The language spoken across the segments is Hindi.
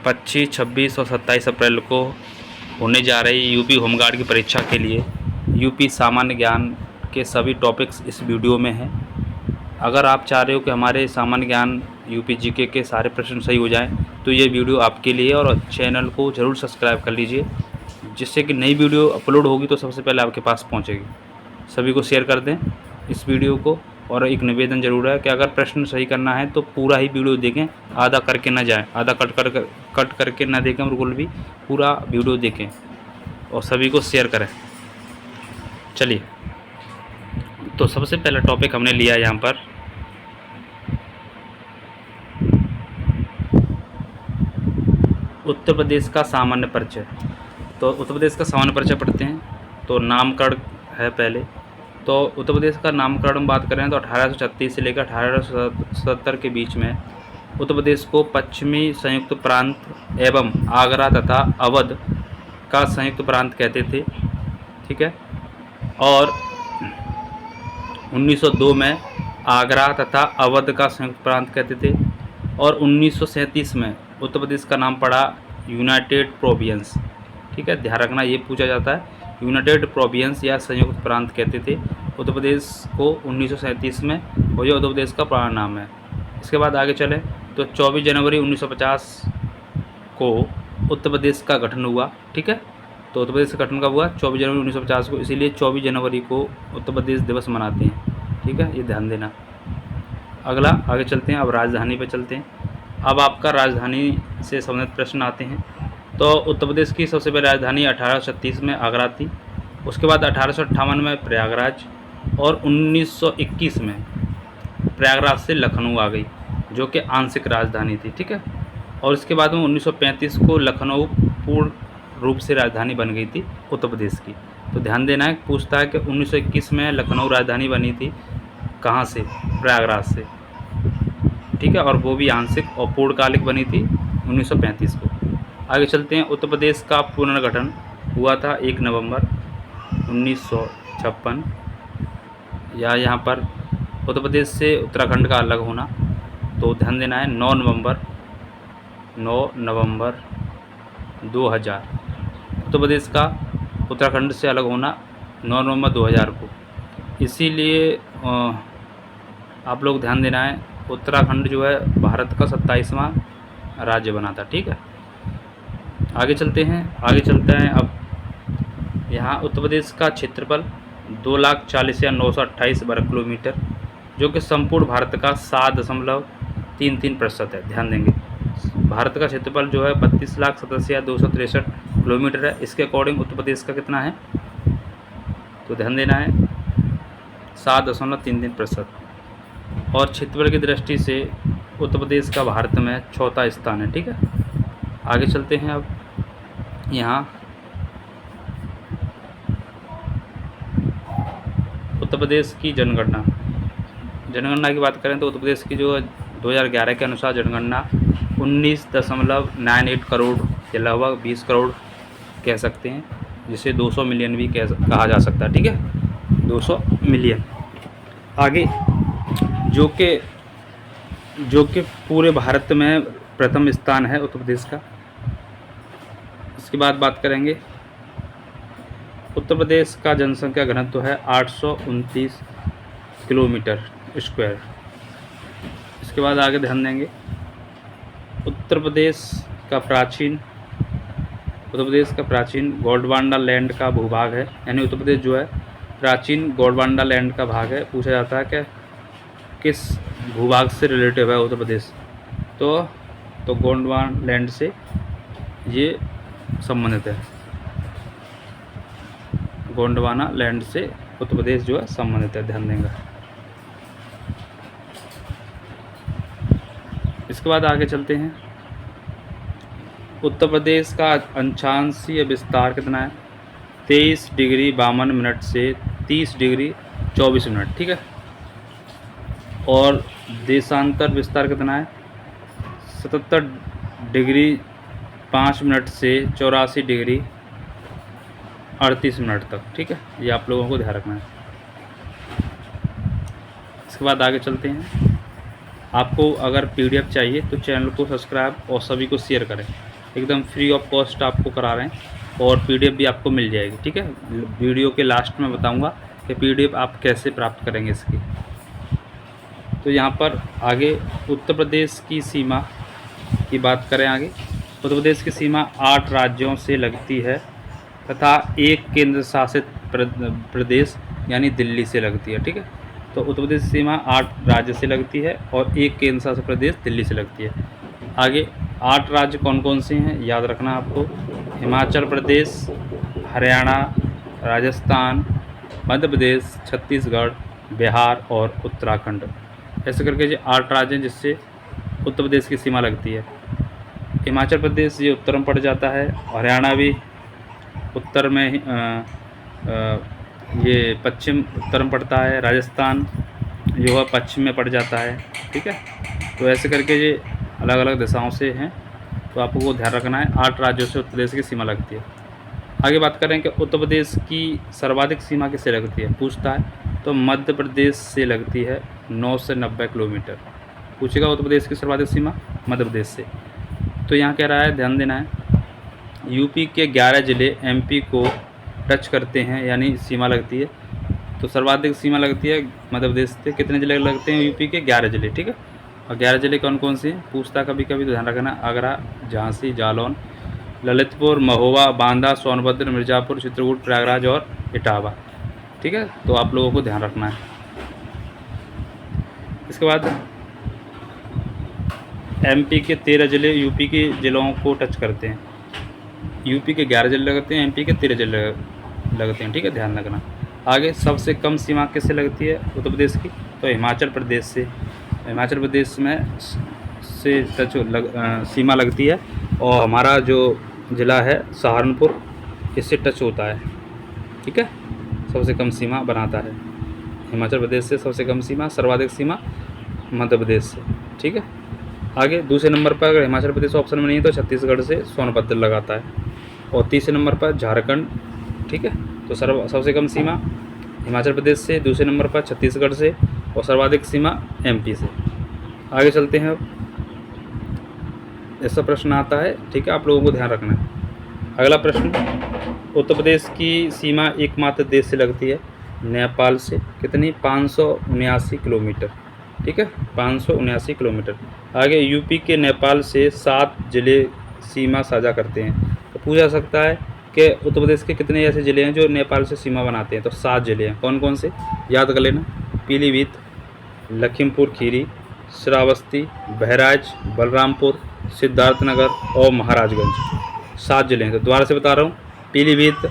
25, 26 और 27 अप्रैल को होने जा रही यूपी होमगार्ड की परीक्षा के लिए यूपी सामान्य ज्ञान के सभी टॉपिक्स इस वीडियो में हैं। अगर आप चाह रहे हो कि हमारे सामान्य ज्ञान यूपी जीके के सारे प्रश्न सही हो जाएं, तो ये वीडियो आपके लिए। और चैनल को ज़रूर सब्सक्राइब कर लीजिए, जिससे कि नई वीडियो अपलोड होगी तो सबसे पहले आपके पास पहुंचेगी। सभी को शेयर कर दें इस वीडियो को। और एक निवेदन ज़रूर है कि अगर प्रश्न सही करना है तो पूरा ही वीडियो देखें, आधा करके ना जाएं, आधा कट करके ना देखें, बिल्कुल भी पूरा वीडियो देखें और सभी को शेयर करें। चलिए, तो सबसे पहला टॉपिक हमने लिया यहाँ पर उत्तर प्रदेश का सामान्य परिचय। तो उत्तर प्रदेश का सामान्य परिचय पढ़ते हैं। तो नामकरण है पहले। तो उत्तर प्रदेश का नामकरण हम बात करें तो 1836 से लेकर 1877 के बीच में उत्तर प्रदेश को पश्चिमी संयुक्त प्रांत एवं आगरा तथा अवध का संयुक्त प्रांत कहते थे। ठीक है। और 1902 में आगरा तथा अवध का संयुक्त प्रांत कहते थे। और 1937 में उत्तर प्रदेश का नाम पड़ा यूनाइटेड प्रोविंस। ठीक है, ध्यान रखना, ये पूछा जाता है। यूनाइटेड प्रोविंस या संयुक्त प्रांत कहते थे उत्तर प्रदेश को 1937 में, और ये उत्तर प्रदेश का पुराना नाम है। इसके बाद आगे चले तो 24 जनवरी 1950 को उत्तर प्रदेश का गठन हुआ। ठीक है, तो उत्तर प्रदेश का गठन कब हुआ? 24 जनवरी 1950 को, इसीलिए 24 जनवरी को उत्तर प्रदेश दिवस मनाते हैं। ठीक है, ये ध्यान देना। अगला आगे चलते हैं, अब राजधानी पे चलते हैं। अब आपका राजधानी से संबंधित प्रश्न आते हैं। तो उत्तर प्रदेश की सबसे पहले राजधानी 1836 में आगरा थी। उसके बाद 1858 में प्रयागराज, और 1921 में प्रयागराज से लखनऊ आ गई, जो कि आंशिक राजधानी थी। ठीक है, और इसके बाद में 1935 को लखनऊ पूर्ण रूप से राजधानी बन गई थी उत्तर प्रदेश की। तो ध्यान देना है, पूछता है कि 1921 में लखनऊ राजधानी बनी थी, कहाँ से? प्रयागराज से। ठीक है, और वो भी आंशिक और पूर्णकालिक बनी थी 1935 को। आगे चलते हैं। उत्तर प्रदेश का पुनर्गठन हुआ था 1 नवंबर 1956, या यहाँ पर उत्तर प्रदेश से उत्तराखंड का अलग होना। तो ध्यान देना है, 9 नवंबर 2000 उत्तर प्रदेश का उत्तराखंड से अलग होना 9 नवंबर 2000 को। इसीलिए आप लोग ध्यान देना है, उत्तराखंड जो है भारत का 27वां राज्य बना था। ठीक है, आगे चलते हैं। आगे चलते हैं अब यहाँ उत्तर प्रदेश का क्षेत्रफल 2,40,928 वर्ग किलोमीटर, जो कि संपूर्ण भारत का 7.33% है। ध्यान देंगे, भारत का क्षेत्रफल जो है 32,87,263 किलोमीटर है। इसके अकॉर्डिंग उत्तर प्रदेश का कितना है? तो ध्यान देना है, 7.33%। और क्षेत्रफल की दृष्टि से उत्तर प्रदेश का भारत में चौथा स्थान है। ठीक है, आगे चलते हैं। अब यहाँ उत्तर प्रदेश की जनगणना की बात करें तो उत्तर प्रदेश की जो 2011 के अनुसार जनगणना 19.98 करोड़ के लगभग 20 करोड़ कह सकते हैं, जिसे 200 मिलियन भी कहा जा सकता है। ठीक है, 200 मिलियन। आगे जो कि पूरे भारत में प्रथम स्थान है उत्तर प्रदेश का। इसके बाद बात करेंगे, उत्तर प्रदेश का जनसंख्या घनत्व है 829 किलोमीटर स्क्वायर। इसके बाद आगे ध्यान देंगे, उत्तर प्रदेश का प्राचीन गोंडवाना लैंड का भूभाग है। यानी उत्तर प्रदेश जो है प्राचीन गोंडवाना लैंड का भाग है। पूछा जाता है कि किस भूभाग से रिलेटिव है उत्तर प्रदेश? तो गोंडवाना लैंड से ये संबंधित है। गोंडवाना लैंड से उत्तर प्रदेश जो है संबंधित है, ध्यान देंगे। इसके बाद आगे चलते हैं। उत्तर प्रदेश का अक्षांशीय विस्तार कितना है? 23 डिग्री 52 मिनट से 30 डिग्री 24 मिनट। ठीक है, और देशांतर विस्तार कितना है? 77 डिग्री 5 मिनट से 84 डिग्री 38 मिनट तक। ठीक है, ये आप लोगों को ध्यान रखना है। इसके बाद आगे चलते हैं। आपको अगर PDF चाहिए तो चैनल को सब्सक्राइब और सभी को शेयर करें। एकदम फ्री ऑफ कॉस्ट आपको करा रहे हैं और PDF भी आपको मिल जाएगी। ठीक है, वीडियो के लास्ट में बताऊंगा कि PDF आप कैसे प्राप्त करेंगे इसकी। तो यहाँ पर आगे उत्तर प्रदेश की सीमा की बात करें। आगे उत्तर प्रदेश की सीमा 8 राज्यों से लगती है तथा एक केंद्र शासित प्रदेश यानी दिल्ली से लगती है। ठीक है, तो उत्तर प्रदेश की सीमा 8 राज्य से लगती है और एक केंद्र शासित प्रदेश दिल्ली से लगती है। आगे 8 राज्य कौन कौन से हैं याद रखना आपको। हिमाचल प्रदेश, हरियाणा, राजस्थान, मध्य प्रदेश, छत्तीसगढ़, बिहार और उत्तराखंड। ऐसे करके जो 8 राज्य हैं जिससे उत्तर प्रदेश की सीमा लगती है। हिमाचल प्रदेश ये उत्तर में पड़ जाता है, हरियाणा भी उत्तर में ये पश्चिम उत्तर में पड़ता है, राजस्थान जो है पश्चिम में पड़ जाता है। ठीक है, तो ऐसे करके ये अलग अलग दिशाओं से हैं, तो आपको वो ध्यान रखना है। 8 राज्यों से उत्तर प्रदेश की सीमा लगती है। आगे बात करें कि उत्तर प्रदेश की सर्वाधिक सीमा किससे लगती है पूछता है, तो मध्य प्रदेश से लगती है 9 से 90 किलोमीटर। पूछेगा उत्तर प्रदेश की सर्वाधिक सीमा मध्य प्रदेश से। तो यहाँ कह रहा है, ध्यान देना है, यूपी के 11 ज़िले MP को टच करते हैं यानी सीमा लगती है। तो सर्वाधिक सीमा लगती है मध्य प्रदेश से। कितने ज़िले लगते हैं यूपी के? 11 ज़िले। ठीक है, और 11 ज़िले कौन कौन से हैं पूछता कभी कभी, तो ध्यान रखना, आगरा, झांसी, जालौन, ललितपुर, महोबा, बांदा, सोनभद्र, मिर्ज़ापुर, चित्रकूट, प्रयागराज और इटावा। ठीक है, तो आप लोगों को ध्यान रखना है। इसके बाद MP के 13 ज़िले यूपी के ज़िलों को टच करते हैं। यूपी के 11 ज़िले लगते हैं, MP के 13 ज़िले लगते हैं। ठीक है, ध्यान रखना। आगे सबसे कम सीमा किससे लगती है उत्तर प्रदेश की, तो हिमाचल प्रदेश से। हिमाचल प्रदेश में से सीमा लगती है और हमारा जो ज़िला है सहारनपुर इससे टच होता है। ठीक है, सबसे कम सीमा बनाता है हिमाचल प्रदेश से। सबसे कम सीमा, सर्वाधिक सीमा मध्य प्रदेश से। ठीक है, आगे दूसरे नंबर पर अगर हिमाचल प्रदेश ऑप्शन में नहीं है तो छत्तीसगढ़ से सोनभद्र लगाता है, और तीसरे नंबर पर झारखंड। ठीक है, तो सबसे कम सीमा हिमाचल प्रदेश से, दूसरे नंबर पर छत्तीसगढ़ से और सर्वाधिक सीमा MP से। आगे चलते हैं। ऐसा प्रश्न आता है, ठीक है, आप लोगों को ध्यान रखना है। अगला प्रश्न, उत्तर प्रदेश की सीमा एकमात्र देश से लगती है, नेपाल से। कितनी? 579 किलोमीटर। ठीक है, 579 किलोमीटर। आगे यूपी के नेपाल से 7 ज़िले सीमा साझा करते हैं। तो पूछा सकता है कि उत्तर प्रदेश के कितने ऐसे ज़िले हैं जो नेपाल से सीमा बनाते हैं, तो 7 ज़िले हैं। कौन कौन से याद कर लेना, पीलीभीत, लखीमपुर खीरी, श्रावस्ती, बहराइच, बलरामपुर, सिद्धार्थनगर और महाराजगंज। 7 ज़िले हैं। तो दोबारा से बता रहा हूँ, पीलीभीत,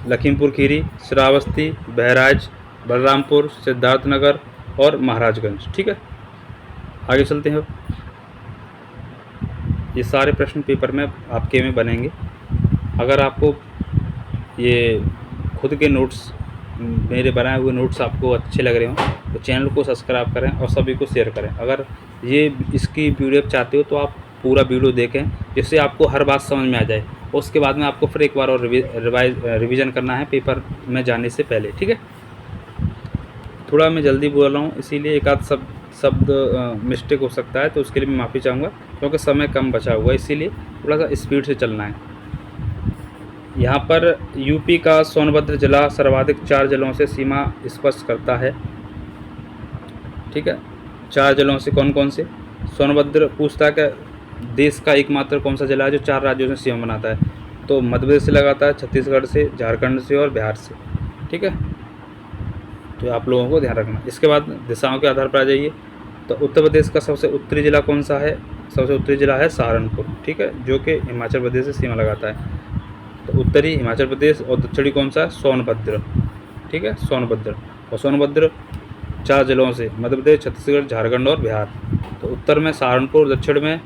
लखीमपुर खीरी, श्रावस्ती, बहराइच, बलरामपुर, सिद्धार्थनगर और महाराजगंज। ठीक है, आगे चलते हैं। ये सारे प्रश्न पेपर में आपके में बनेंगे। अगर आपको ये खुद के नोट्स, मेरे बनाए हुए नोट्स आपको अच्छे लग रहे हों तो चैनल को सब्सक्राइब करें और सभी को शेयर करें। अगर ये इसकी PDF चाहते हो तो आप पूरा वीडियो देखें जिससे आपको हर बात समझ में आ जाए। उसके बाद में आपको फिर एक बार और रिवीजन करना है पेपर में जाने से पहले। ठीक है, थोड़ा मैं जल्दी बोल रहा हूँ इसीलिए एक आध शब्द मिस्टेक हो सकता है, तो उसके लिए मैं माफ़ी चाहूँगा क्योंकि समय कम बचा हुआ है, इसीलिए थोड़ा सा स्पीड से चलना है। यहाँ पर यूपी का सोनभद्र जिला सर्वाधिक 4 जिलों से सीमा स्पर्श करता है। ठीक है, 4 जिलों से कौन कौन से? सोनभद्र पूछता है कि देश का एकमात्र कौन सा जिला है जो 4 राज्यों से सीमा बनाता है, तो मध्य प्रदेश से लगाता है, छत्तीसगढ़ से, झारखंड से और बिहार से। ठीक है, तो आप लोगों को ध्यान रखना। इसके बाद दिशाओं के आधार पर आ जाइए, तो उत्तर प्रदेश का सबसे उत्तरी जिला कौन सा है? सबसे उत्तरी जिला है सहारनपुर। ठीक है, जो कि हिमाचल प्रदेश से सीमा लगाता है। तो उत्तरी हिमाचल प्रदेश और दक्षिणी कौन सा है? सोनभद्र। ठीक है, सोनभद्र। और सोनभद्र 4 जिलों से, मध्य प्रदेश, छत्तीसगढ़, झारखंड और बिहार। तो उत्तर में सहारनपुर, दक्षिण में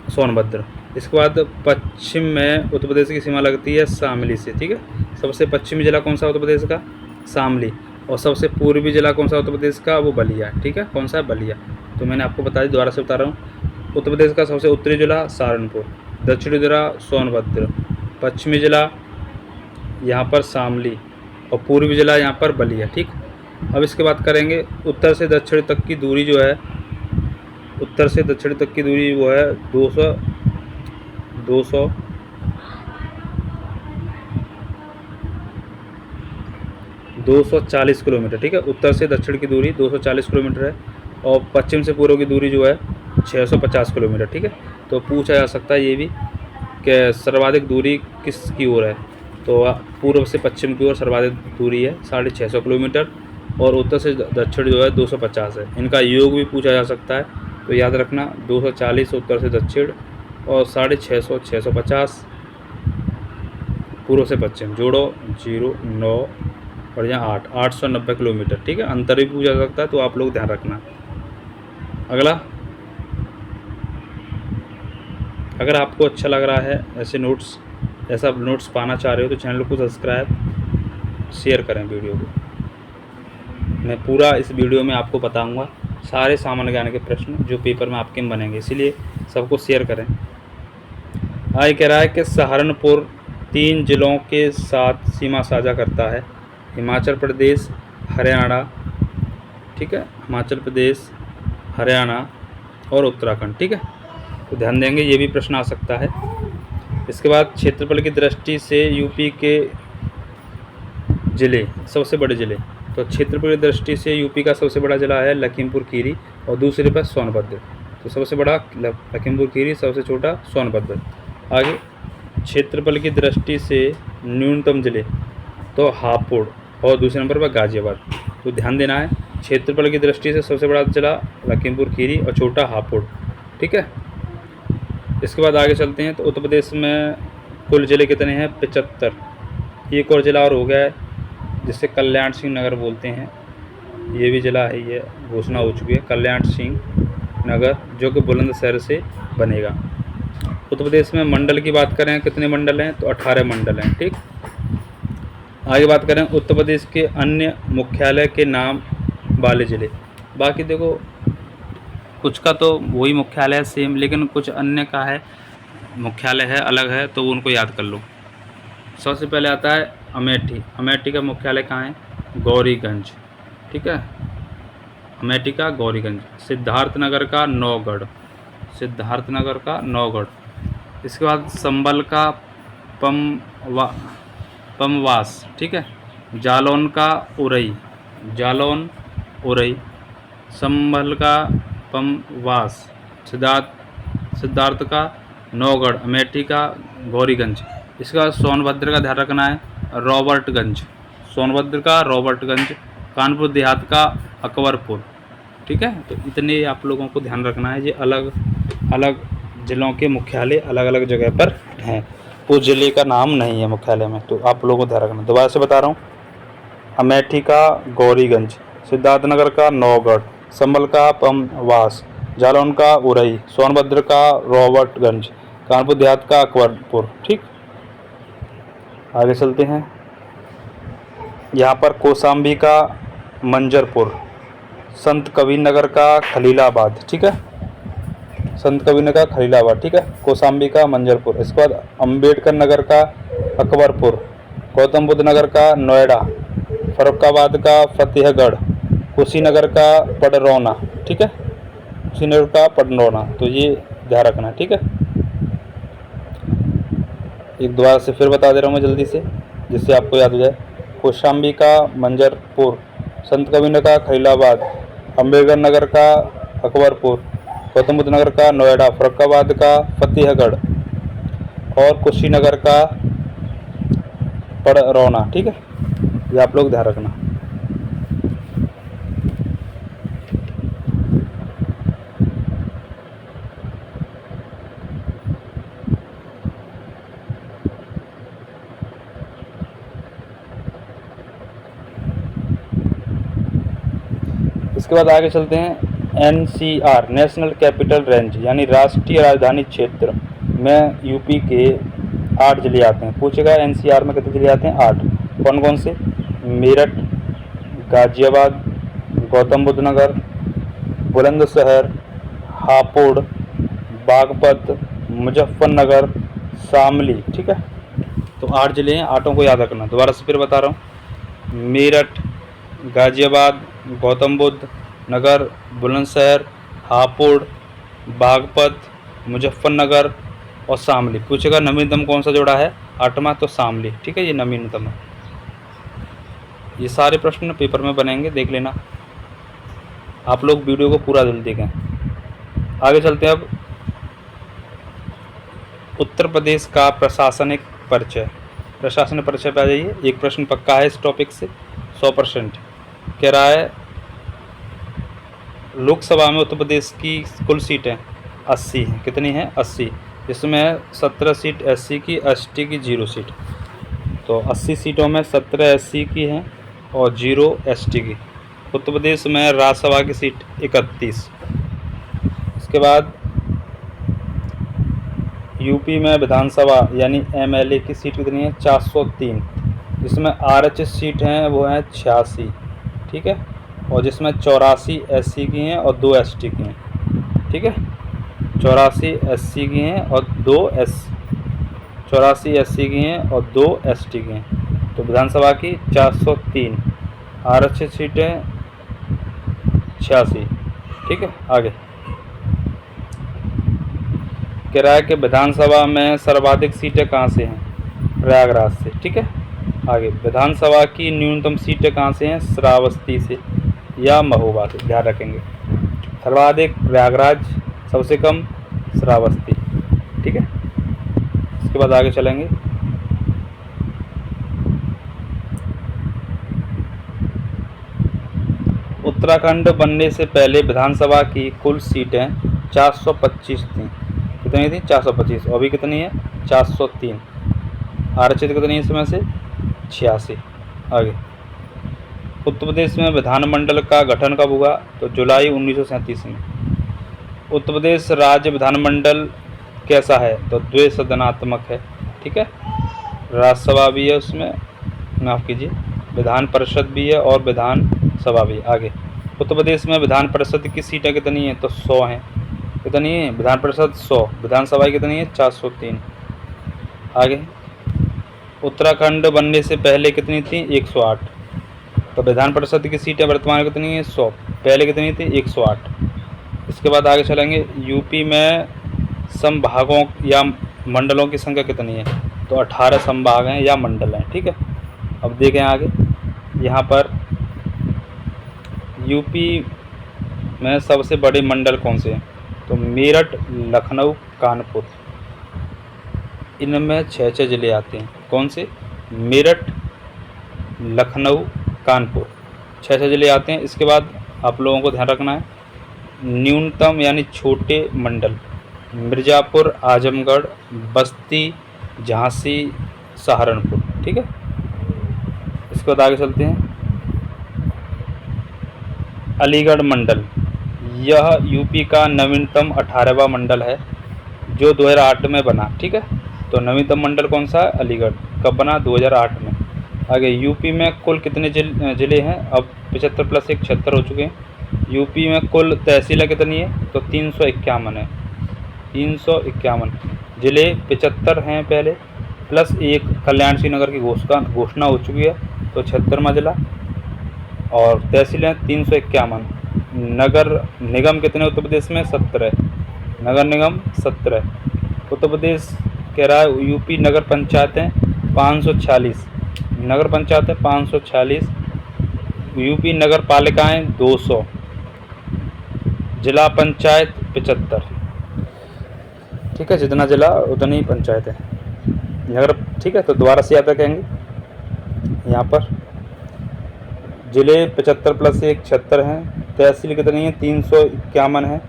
सोनभद्र। इसके बाद पश्चिम में उत्तर प्रदेश की सीमा लगती है शामली से। ठीक है, सबसे पश्चिमी जिला कौन सा उत्तर प्रदेश का? शामली। और सबसे पूर्वी जिला कौन सा उत्तर प्रदेश का? वो बलिया। ठीक है, कौन सा है? बलिया। तो मैंने आपको बता दी, दोबारा से बता रहा हूँ। उत्तर प्रदेश का सबसे उत्तरी जिला सहारनपुर, दक्षिणी जिला सोनभद्र, पश्चिमी जिला यहाँ पर शामली और पूर्वी जिला यहाँ पर बलिया। ठीक, अब इसके बात करेंगे उत्तर से दक्षिण तक की दूरी जो है, उत्तर से दक्षिण तक की दूरी वो है 240 किलोमीटर, ठीक है। उत्तर से दक्षिण की दूरी 240 किलोमीटर है और पश्चिम से पूर्व की दूरी जो है 650 किलोमीटर, ठीक है। तो पूछा जा सकता है ये भी कि सर्वाधिक दूरी किस की ओर है, तो पूर्व से पश्चिम की ओर सर्वाधिक दूरी है 650 किलोमीटर और उत्तर से दक्षिण जो है 250 है। इनका योग भी पूछा जा सकता है, तो याद रखना 240 उत्तर से दक्षिण और 650 650 पूर्व से पश्चिम, जोड़ो 0 9 और यहाँ 8 890 किलोमीटर, ठीक है। अंतर भी पूछा जा सकता है, तो आप लोग ध्यान रखना। अगला, अगर आपको अच्छा लग रहा है ऐसा नोट्स पाना चाह रहे हो तो चैनल को सब्सक्राइब शेयर करें वीडियो को। मैं पूरा इस वीडियो में आपको बताऊंगा सारे सामान्य ज्ञान के प्रश्न जो पेपर में आपके बनेंगे, इसलिए सबको शेयर करें। आगे कह रहा है कि सहारनपुर 3 जिलों के साथ सीमा साझा करता है, हिमाचल प्रदेश, हरियाणा, ठीक है, हिमाचल प्रदेश, हरियाणा और उत्तराखंड, ठीक है। तो ध्यान देंगे, ये भी प्रश्न आ सकता है। इसके बाद क्षेत्रफल की दृष्टि से यूपी के ज़िले, सबसे बड़े ज़िले, तो क्षेत्रफल की दृष्टि से यूपी का सबसे बड़ा ज़िला है लखीमपुर खीरी और दूसरे पर सोनभद्र। तो सबसे बड़ा लखीमपुर खीरी, सबसे छोटा सोनभद्र। आगे, क्षेत्रफल की दृष्टि से न्यूनतम ज़िले तो हापुड़ और दूसरे नंबर पर गाजियाबाद। तो ध्यान देना है, क्षेत्रफल की दृष्टि से सबसे बड़ा जिला लखीमपुर खीरी और छोटा हापुड़, ठीक है। इसके बाद आगे चलते हैं। तो उत्तर प्रदेश में कुल ज़िले कितने हैं? 75। एक और ज़िला और हो गया है जिसे कल्याण सिंह नगर बोलते हैं, ये भी ज़िला है, ये घोषणा हो चुकी है कल्याण सिंह नगर, जो कि बुलंदशहर से बनेगा। उत्तर प्रदेश में मंडल की बात करें, कितने मंडल हैं? तो 18 मंडल हैं, ठीक। आगे बात करें उत्तर प्रदेश के अन्य मुख्यालय के नाम वाले ज़िले। बाकी देखो, कुछ का तो वही मुख्यालय है सेम, लेकिन कुछ अन्य का है मुख्यालय है अलग है, तो उनको याद कर लो। सबसे पहले आता है अमेठी। अमेठी का मुख्यालय कहाँ है? गौरीगंज, ठीक है, अमेठी का गौरीगंज। सिद्धार्थनगर का नौगढ़, सिद्धार्थनगर का नौगढ़। इसके बाद संभल का पमवास, ठीक है। जालौन का उरई, जालौन उरई। संभल का पमवास, सिद्धार्थ का नौगढ़, अमेठी का गौरीगंज। इसके बाद सोनभद्र का ध्यान रखना है, रॉबर्टगंज, सोनभद्र का रॉबर्टगंज। कानपुर देहात का अकबरपुर, ठीक है। तो इतने आप लोगों को ध्यान रखना है, ये अलग अलग ज़िलों के मुख्यालय अलग अलग जगह पर हैं, उस ज़िले का नाम नहीं है मुख्यालय में, तो आप लोगों को ध्यान रखना। दोबारा से बता रहा हूँ, अमेठी का गौरीगंज, सिद्धार्थनगर का नौगढ़, संभल का पमवास, जालौन का उरई, सोनभद्र का रॉबर्टगंज, कानपुर देहात का अकबरपुर, ठीक। आगे चलते हैं। यहाँ पर कौशाम्बी का मंजरपुर, संत कबीरनगर का खलीलाबाद, ठीक है, संत कबीरनगर का खलीलाबाद, ठीक है, कौशाम्बी का मंजरपुर। इसके बाद अम्बेडकर नगर का अकबरपुर, गौतम बुद्ध नगर का नोएडा, फर्रुखाबाद का फतेहगढ़, कुशीनगर का पडरौना, ठीक है, कुशीनगर का पडरौना। तो ये ध्यान रखना, ठीक है। एक दोबारा से फिर बता दे रहा हूँ मैं जल्दी से, जिससे आपको याद हो जाए। कौशाम्बी का मंजरपुर, संत कबीरनगर का खलीलाबाद, अम्बेडकर नगर का अकबरपुर, गौतम बुद्ध नगर का नोएडा, फर्रुखाबाद का फतेहगढ़ और कुशीनगर का पडरौना, ठीक है। ये आप लोग ध्यान रखना। इसके बाद आगे चलते हैं। NCR, नेशनल कैपिटल रेंज, यानी राष्ट्रीय राजधानी क्षेत्र में यूपी के 8 जिले आते हैं। पूछेगा NCR में कितने जिले आते हैं? 8। कौन कौन से? मेरठ, गाजियाबाद, गौतम बुद्ध नगर, बुलंदशहर, हापुड़, बागपत, मुजफ्फरनगर, शामली, ठीक है। तो 8 जिले हैं, 8 को याद रखना। दोबारा से फिर बता रहा हूँ, मेरठ, गाजियाबाद, गौतम बुद्ध नगर, बुलंदशहर, हापुड़, बागपत, मुजफ्फरनगर, और शामली। पूछेगा नवीनतम कौन सा जोड़ा है 8वां, तो शामली। ठीक है, ये नवीनतम है। ये सारे प्रश्न पेपर में बनेंगे, देख लेना। आप लोग वीडियो को पूरा दिल देखें। आगे चलते हैं अब। उत्तर प्रदेश का प्रशासनिक परिचय। प्रशासनिक परिचय पे आ जाइए। एक प्रश्न पक्का है इस टॉपिक से 100%। कह रहा है लोकसभा में उत्तर प्रदेश की कुल सीटें 80 हैं। कितनी हैं? 80। इसमें 17 सीट SC की, ST की 0 सीट। तो 80 सीटों में 17 SC की हैं और 0 ST की। उत्तर प्रदेश में राज्यसभा की सीट 31। इसके बाद यूपी में विधानसभा यानी MLA की सीट कितनी है? 403। जिसमें आरक्षित सीट हैं वो हैं 86। ठीक है, और जिसमें 84 SC की हैं और 2 ST की हैं। ठीक है, 84 SC की हैं और 84 SC की हैं और 2 ST की हैं। तो विधानसभा की 403, आरक्षित सीटें 86। ठीक है, आगे कह रहा है कि विधानसभा में सर्वाधिक सीटें कहाँ से हैं? प्रयागराज से। ठीक है, आगे विधानसभा की न्यूनतम सीटें कहाँ से हैं? श्रावस्ती से या महोबा से। ध्यान रखेंगे, सर्वाधिक प्रयागराज, सबसे कम श्रावस्ती। ठीक है, इसके बाद आगे चलेंगे। उत्तराखंड बनने से पहले विधानसभा की कुल सीटें 425 थीं। कितनी थी? 425। और अभी कितनी है? 403। आरक्षित कितनी है इसमें से? 86। आगे उत्तर प्रदेश में विधानमंडल का गठन कब हुआ? तो जुलाई 1937 में। उत्तर प्रदेश राज्य विधानमंडल कैसा है? तो द्विसदनात्मक है। ठीक है, राज्यसभा भी है उसमें, माफ़ कीजिए, विधान परिषद भी है और विधानसभा भी। आगे उत्तर प्रदेश में विधान परिषद की सीटें कितनी हैं? तो 100 हैं। कितनी है? विधान परिषद 100, विधानसभा कितनी है? 403। आगे उत्तराखंड बनने से पहले कितनी थी? 108। तो विधान परिषद की सीटें वर्तमान कितनी है? 100, पहले कितनी थी? 108। इसके बाद आगे चलेंगे। यूपी में संभागों या मंडलों की संख्या कितनी है? तो 18 संभाग हैं या मंडल हैं। ठीक है, अब देखें आगे। यहाँ पर यूपी में सबसे बड़े मंडल कौन से हैं? तो मेरठ, लखनऊ, कानपुर। इनमें 6 ज़िले आते हैं। कौन से? मेरठ, लखनऊ, कानपुर, 6 ज़िले आते हैं। इसके बाद आप लोगों को ध्यान रखना है, न्यूनतम यानी छोटे मंडल मिर्ज़ापुर, आजमगढ़, बस्ती, झांसी, सहारनपुर। ठीक है, इसके बाद आगे चलते हैं। अलीगढ़ मंडल, यह यूपी का नवीनतम 18वां मंडल है जो 2008 में बना। ठीक है, तो नवीनतम मंडल कौन सा है? अलीगढ़। कब बना? 2008 में। आगे यूपी में कुल कितने ज़िले हैं? अब 75 + 1 76 हो चुके हैं। यूपी में कुल तहसीलें कितनी है? तो 351 है। 351 ज़िले, 75 हैं पहले, प्लस 1 कल्याण श्री नगर की घोषणा हो चुकी है, तो 76वां ज़िला। और तहसीलें 351। नगर निगम कितने उत्तर प्रदेश में? 17। नगर निगम 17। उत्तर प्रदेश कह रहा है यूपी नगर पंचायतें 546। नगर पंचायतें 546। यूपी नगर पालिकाएँ 200। जिला पंचायत 75। ठीक है, जितना जिला उतनी ही पंचायत है, नगर। ठीक है, तो दोबारा से याद रखेंगे। यहाँ पर जिले 75 + 1 76 हैं। तहसील कितनी है? 351 है।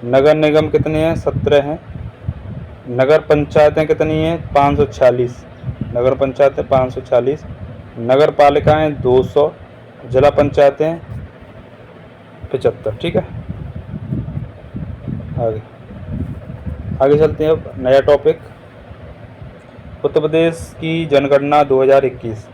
नगर निगम कितने हैं? 17 हैं। नगर पंचायतें कितनी हैं? 546। नगर पंचायतें 546। नगर पालिकाएँ 200। जिला पंचायतें 75। ठीक है, आगे चलते हैं। अब नया टॉपिक, उत्तर प्रदेश की जनगणना 2021।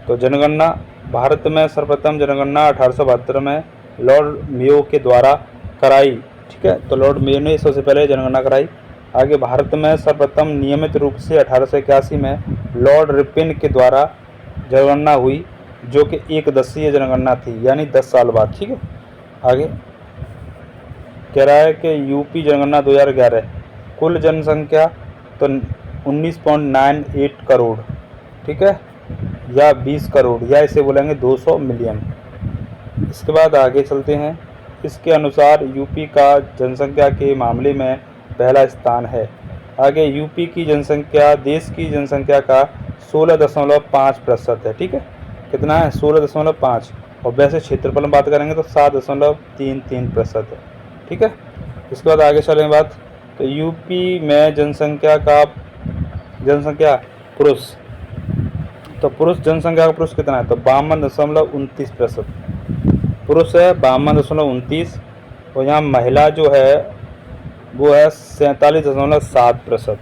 तो जनगणना, भारत में सर्वप्रथम जनगणना 1872 में लॉर्ड मेयो के द्वारा कराई। ठीक है, तो लॉर्ड मेयो ने सबसे पहले जनगणना कराई। आगे भारत में सर्वप्रथम नियमित रूप से 1881 में लॉर्ड रिपन के द्वारा जनगणना हुई, जो कि एक दशीय जनगणना थी, यानी 10 साल बाद। ठीक है, आगे कह रहा है कि यूपी जनगणना 2011, कुल जनसंख्या तो 19.98 करोड़, ठीक है, या 20 करोड़, या इसे बोलेंगे 200 मिलियन। इसके बाद आगे चलते हैं। इसके अनुसार यूपी का जनसंख्या के मामले में पहला स्थान है। आगे यूपी की जनसंख्या देश की जनसंख्या का 16.5% है, ठीक है, कितना है 16.5, और वैसे क्षेत्रफल में बात करेंगे तो 7.33% है, ठीक है। इसके बाद आगे चलें बात, तो यूपी में जनसंख्या पुरुष, तो पुरुष जनसंख्या का पुरुष कितना है, तो 52.29% पुरुष है, 52.29, और यहाँ महिला जो है वो है 47.7%,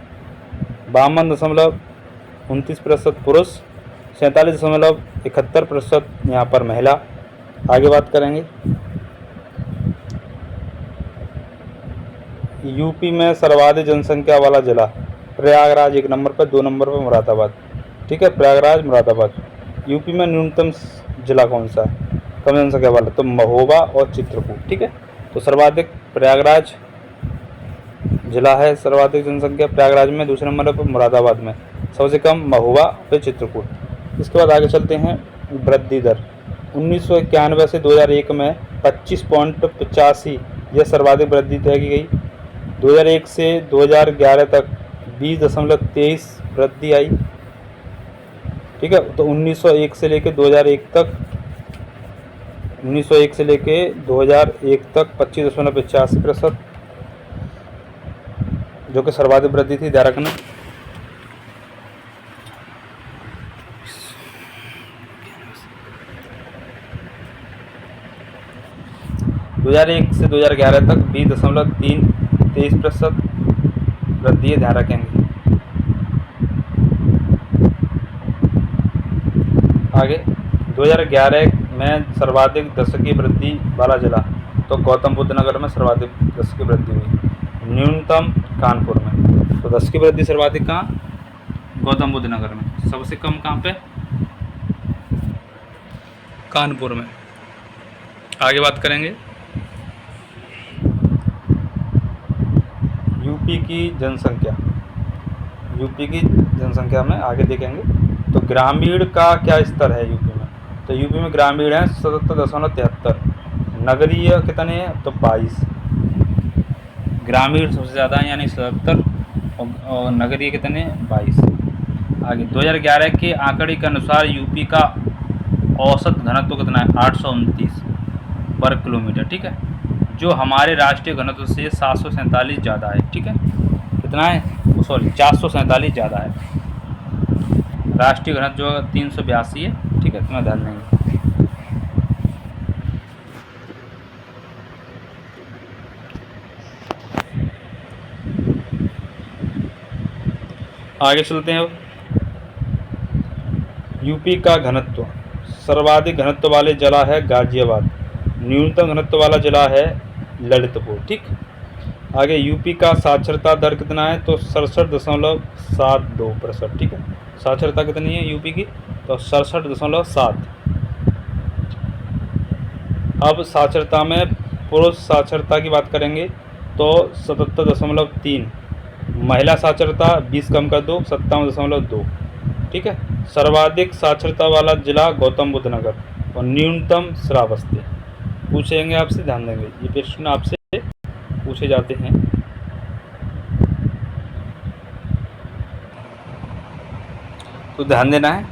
52.29% पुरुष, 47.71% यहाँ पर महिला। आगे बात करेंगे, यूपी में सर्वाधिक जनसंख्या वाला जिला प्रयागराज 1 नंबर पर, 2 नंबर पर मुरादाबाद, ठीक है, प्रयागराज मुरादाबाद। यूपी में न्यूनतम जिला कौन सा है कम जनसंख्या वाला, तो महोबा और चित्रकूट, ठीक है। तो सर्वाधिक प्रयागराज जिला है, सर्वाधिक जनसंख्या प्रयागराज में, दूसरे नंबर पर मुरादाबाद में, सबसे कम महोबा फिर चित्रकूट। इसके बाद आगे चलते हैं, वृद्धि दर 1991 से 2001 में 25.85 यह सर्वाधिक वृद्धि तय की गई। 2001 से 2011 तक 20.23 वृद्धि आई, ठीक है। तो 1901 से लेकर 2001 तक 25.85% जो कि सर्वाधिक वृद्धि थी, ध्यान रखना। दो 2001 से 2011 तक 20.23% वृद्धि है, ध्यान रखेंगे। आगे 2011 में सर्वाधिक दशकीय वृद्धि वाला जिला, तो गौतम बुद्ध नगर में सर्वाधिक दशकीय वृद्धि हुई, न्यूनतम कानपुर में। तो दशकीय वृद्धि सर्वाधिक कहाँ, गौतम बुद्ध नगर में, सबसे कम कहाँ पे, कानपुर में। आगे बात करेंगे, यूपी की जनसंख्या में आगे देखेंगे। तो ग्रामीण का क्या स्तर है यूपी में, तो यूपी में ग्रामीण है 77.73, नगरीय कितने हैं, तो 22, ग्रामीण सबसे ज़्यादा है यानी 77, और नगरीय कितने हैं, 22। आगे 2011 के आंकड़े के अनुसार यूपी का औसत घनत्व कितना है, 829 वर्ग किलोमीटर, ठीक है, जो हमारे राष्ट्रीय घनत्व से 747 ज़्यादा है, ठीक है, कितना है, 447 ज़्यादा है। राष्ट्रीय घनत्व जो 382 है, ठीक है, इतना ध्यान देंगे। आगे चलते हैं, यूपी का घनत्व, सर्वाधिक घनत्व वाले जिला है गाजियाबाद, न्यूनतम घनत्व वाला जिला है ललितपुर, ठीक। आगे यूपी का साक्षरता दर कितना है, तो 67.72%, ठीक है, साक्षरता कितनी है यूपी की, तो 67.7। अब साक्षरता में पुरुष साक्षरता की बात करेंगे तो 77.3, महिला साक्षरता 20 कम कर दो 57.2, ठीक है। सर्वाधिक साक्षरता वाला जिला गौतम बुद्ध नगर और न्यूनतम श्रावस्ती। पूछेंगे आपसे, ध्यान देंगे, ये प्रश्न आपसे पूछे जाते हैं। तो ध्यान देना है।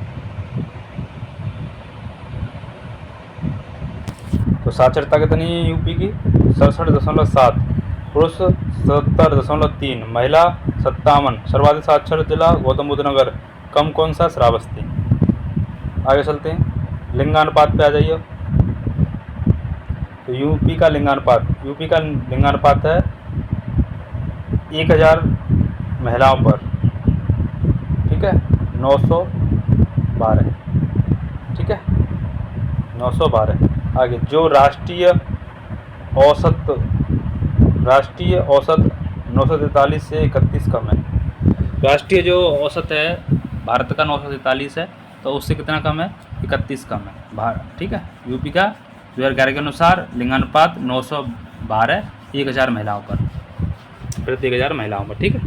तो साक्षरता कितनी है यूपी की, 67.7, पुरुष 77.3, महिला 57। सर्वाधिक साक्षर जिला गौतम बुद्ध नगर, कम कौन सा, श्रावस्ती। आगे चलते हैं, लिंगानुपात पे आ जाइए। तो यूपी का लिंगानुपात है 1000 महिलाओं पर, ठीक है, 912, ठीक है, 912। आगे जो राष्ट्रीय औसत 943 से 31 कम है। राष्ट्रीय जो औसत है भारत का 943 है, तो उससे कितना कम है, 31 कम है भारत, ठीक है। यूपी का 2011 के अनुसार लिंगानुपात 912 1000 महिलाओं पर, प्रति 1000 महिलाओं पर, ठीक है।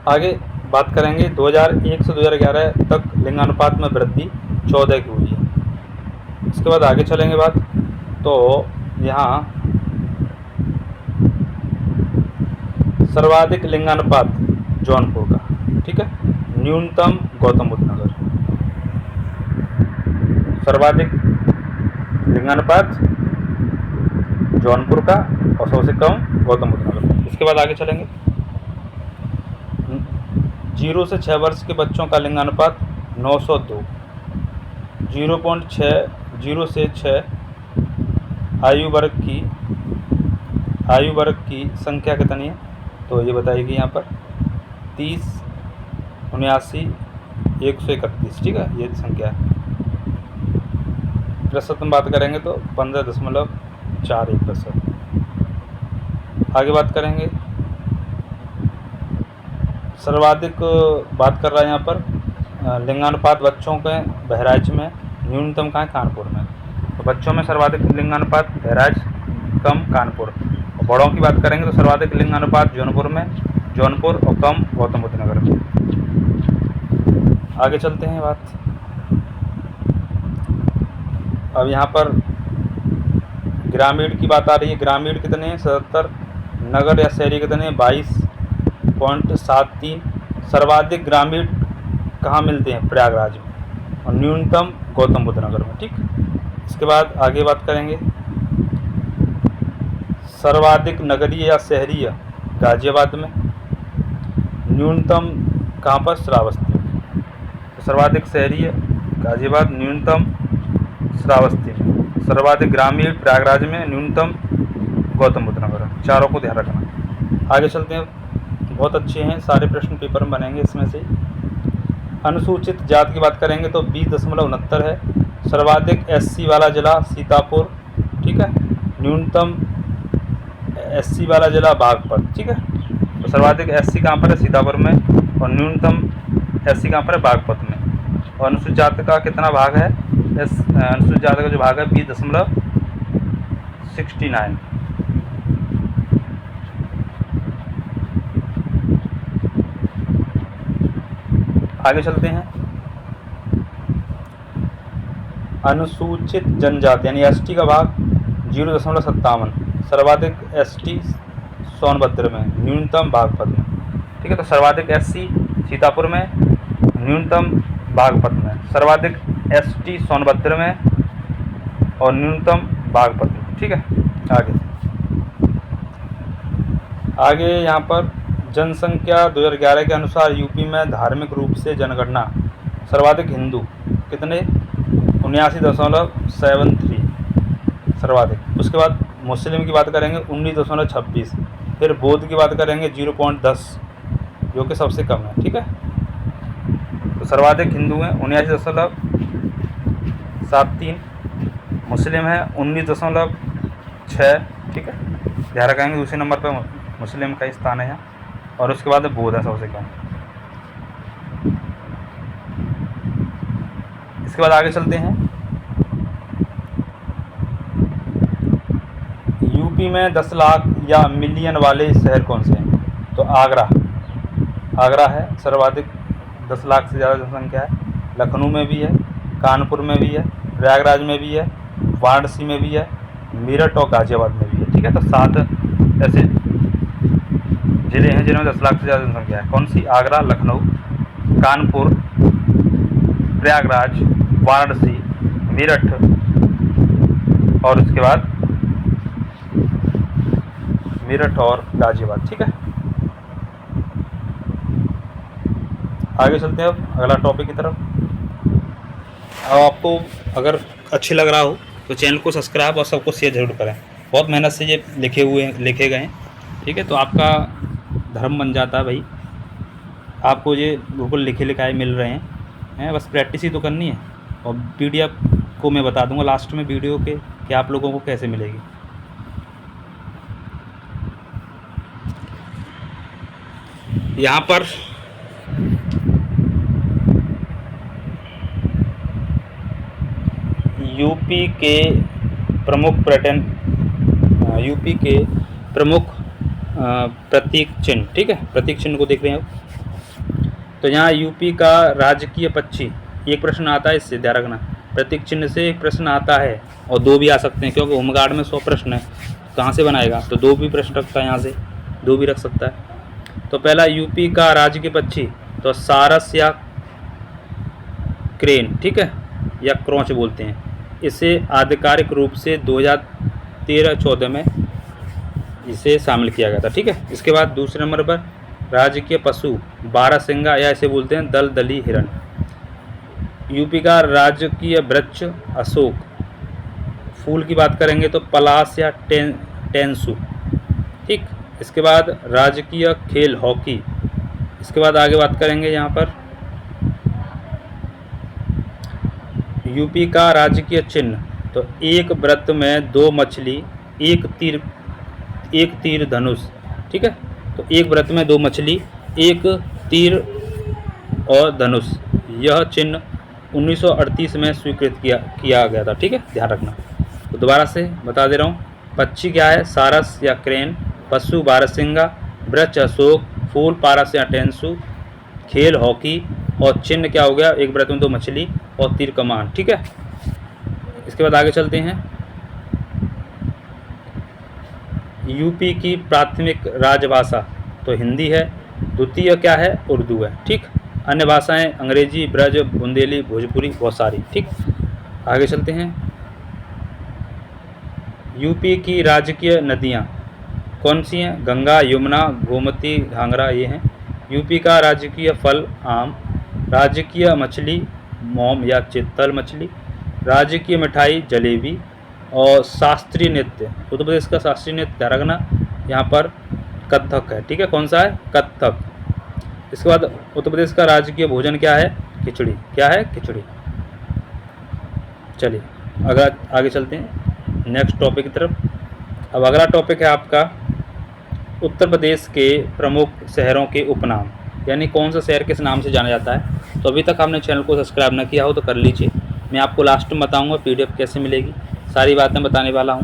आगे बात करेंगे 2001 से 2011 तक लिंगानुपात में वृद्धि 14 की हुई है। इसके बाद आगे चलेंगे बात, तो यहाँ सर्वाधिक लिंगानुपात जौनपुर का, ठीक है, न्यूनतम गौतम बुद्ध नगर। सर्वाधिक लिंगानुपात जौनपुर का और सबसे कम गौतम बुद्ध नगर। इसके बाद आगे चलेंगे, 0 से 6 वर्ष के बच्चों का लिंगानुपात 902। 0 से 6 आयु वर्ग की संख्या कितनी है, तो ये बताएगी यहाँ पर 30, 79, 131, ठीक है, ये संख्या है। प्रतिशत में बात करेंगे तो 15.41%। आगे बात करेंगे, सर्वाधिक बात कर रहा है यहाँ पर लिंगानुपात बच्चों के बहराइच में, न्यूनतम कहाँ है, कानपुर में। तो बच्चों में सर्वाधिक लिंगानुपात बहराइच, कम कानपुर। और बड़ों की बात करेंगे तो सर्वाधिक लिंगानुपात जौनपुर और कम गौतम बुद्ध नगर में। आगे चलते हैं बात, अब यहाँ पर ग्रामीण की बात आ रही है। ग्रामीण कितने हैं, 77। नगर या शहरी कितने हैं, 22.73। सर्वाधिक ग्रामीण कहाँ मिलते हैं, प्रयागराज में, और न्यूनतम गौतम बुद्ध नगर में, ठीक। इसके बाद आगे बात करेंगे, सर्वाधिक नगरीय या शहरीय गाजियाबाद में, न्यूनतम कहाँ पर, श्रावस्ती में। तो सर्वाधिक शहरीय गाजियाबाद, न्यूनतम श्रावस्ती में। सर्वाधिक ग्रामीण प्रयागराज में, न्यूनतम गौतम बुद्ध नगर। चारों को ध्यान रखना। आगे चलते हैं, बहुत अच्छे हैं, सारे प्रश्न पेपर में बनेंगे इसमें से। अनुसूचित जाति की बात करेंगे तो 20.69 है। सर्वाधिक SC वाला जिला सीतापुर, ठीक है, न्यूनतम SC वाला जिला बागपत, ठीक है। तो सर्वाधिक SC कहाँ पर है, सीतापुर में, और न्यूनतम SC कहाँ पर है, बागपत में। और अनुसूचित जाति का कितना भाग है, अनुसूचित जाति का जो भाग है 20.69। आगे चलते हैं, अनुसूचित जनजाति यानी ST का भाग 0.57। सर्वाधिक ST सोनभद्र में, न्यूनतम बागपत में, ठीक है। तो सर्वाधिक SC सीतापुर में, न्यूनतम बागपत में। सर्वाधिक ST सोनभद्र में और न्यूनतम बागपत में, ठीक है। आगे यहाँ पर जनसंख्या 2011 के अनुसार यूपी में धार्मिक रूप से जनगणना, सर्वाधिक हिंदू कितने, 79.73 सर्वाधिक। उसके बाद मुस्लिम की बात करेंगे 19.26। फिर बौद्ध की बात करेंगे 0.10, जो कि सबसे कम है, ठीक है। तो सर्वाधिक हिंदू हैं 79.73, मुस्लिम है 19.6, ठीक है, ध्यान रखेंगे। दूसरे नंबर पर मुस्लिम का स्थान है यहाँ, और उसके बाद बौद्ध है सबसे कम। इसके बाद आगे चलते हैं, यूपी में 10 लाख या मिलियन वाले शहर कौन से हैं, तो आगरा है, सर्वाधिक 10 लाख से ज़्यादा जनसंख्या है। लखनऊ में भी है, कानपुर में भी है, प्रयागराज में भी है, वाराणसी में भी है, मेरठ और गाजियाबाद में भी है, ठीक है। तो 7 ऐसे जिले हैं जिनमें 10 लाख से ज़्यादा जनसंख्या है। कौन सी, आगरा, लखनऊ, कानपुर, प्रयागराज, वाराणसी, मेरठ और उसके बाद मेरठ और गाजियाबाद, ठीक है। आगे चलते हैं अब अगला टॉपिक की तरफ। अब आपको अगर अच्छी लग रहा हो तो चैनल को सब्सक्राइब और सबको शेयर जरूर करें। बहुत मेहनत से ये लिखे गए हैं, ठीक है। तो आपका धर्म बन जाता है भाई, आपको ये बिल्कुल लिखे लिखाए मिल रहे हैं, बस प्रैक्टिस ही तो करनी है। और PDF को मैं बता दूंगा लास्ट में वीडियो के कि आप लोगों को कैसे मिलेगी। यहाँ पर यूपी के प्रमुख प्रतीक चिन्ह, ठीक है, प्रतीक चिन्ह को देख रहे हैं आप। तो यहाँ यूपी का राजकीय पक्षी, एक प्रश्न आता है, इससे ध्यान रखना। प्रतीक चिन्ह से एक प्रश्न आता है और 2 भी आ सकते हैं, क्योंकि होमगार्ड में 100 प्रश्न है, कहाँ से बनाएगा, तो 2 भी प्रश्न रखता है, यहाँ से 2 भी रख सकता है। तो पहला यूपी का राजकीय पक्षी, तो सारस या क्रेन, ठीक है, या क्रॉच बोलते हैं। इसे आधिकारिक रूप से 2013-14 में इसे शामिल किया गया था, ठीक है। इसके बाद दूसरे नंबर पर राजकीय पशु बारहसिंगा, या इसे बोलते हैं दलदली हिरण। यूपी का राजकीय वृक्ष अशोक। फूल की बात करेंगे तो पलाश या टेंसू, ठीक। इसके बाद राजकीय खेल हॉकी। इसके बाद आगे बात करेंगे यहाँ पर यूपी का राजकीय चिन्ह, तो एक वृत्त में 2 मछली, एक तीर धनुष, ठीक है। तो एक वृत्त में 2 मछली, एक तीर और धनुष, यह चिन्ह 1938 में स्वीकृत किया गया था, ठीक है, ध्यान रखना। तो दोबारा से बता दे रहा हूँ, पक्षी क्या है, सारस या क्रेन, पशु बारहसिंगा, वृक्ष अशोक, फूल पारस या टेंसू, खेल हॉकी, और चिन्ह क्या हो गया, एक वृत्त में 2 मछली और तीर कमान, ठीक है। इसके बाद आगे चलते हैं। यूपी की प्राथमिक राजभाषा तो हिंदी है, द्वितीय क्या है, उर्दू है, ठीक। अन्य भाषाएं अंग्रेजी, ब्रज, बुंदेली, भोजपुरी, बहुत सारी, ठीक। आगे चलते हैं। यूपी की राजकीय नदियाँ कौन सी हैं, गंगा, यमुना, गोमती, घाघरा, ये हैं। यूपी का राजकीय फल आम। राजकीय मछली मोम या चित्तल मछली। राजकीय मिठाई जलेबी। और शास्त्रीय नृत्य, उत्तर प्रदेश का शास्त्रीय नृत्य ध्यान रखना यहाँ पर कथक है, ठीक है। कौन सा है, कथक। इसके बाद उत्तर प्रदेश का राजकीय भोजन क्या है, खिचड़ी, क्या है, खिचड़ी। चलिए अगर आगे चलते हैं नेक्स्ट टॉपिक की तरफ। अब अगला टॉपिक है आपका उत्तर प्रदेश के प्रमुख शहरों के उपनाम, यानी कौन सा शहर किस नाम से जाना जाता है। तो अभी तक आपने चैनल को सब्सक्राइब न किया हो तो कर लीजिए। मैं आपको लास्ट में बताऊंगा PDF कैसे मिलेगी, सारी बातें बताने वाला हूं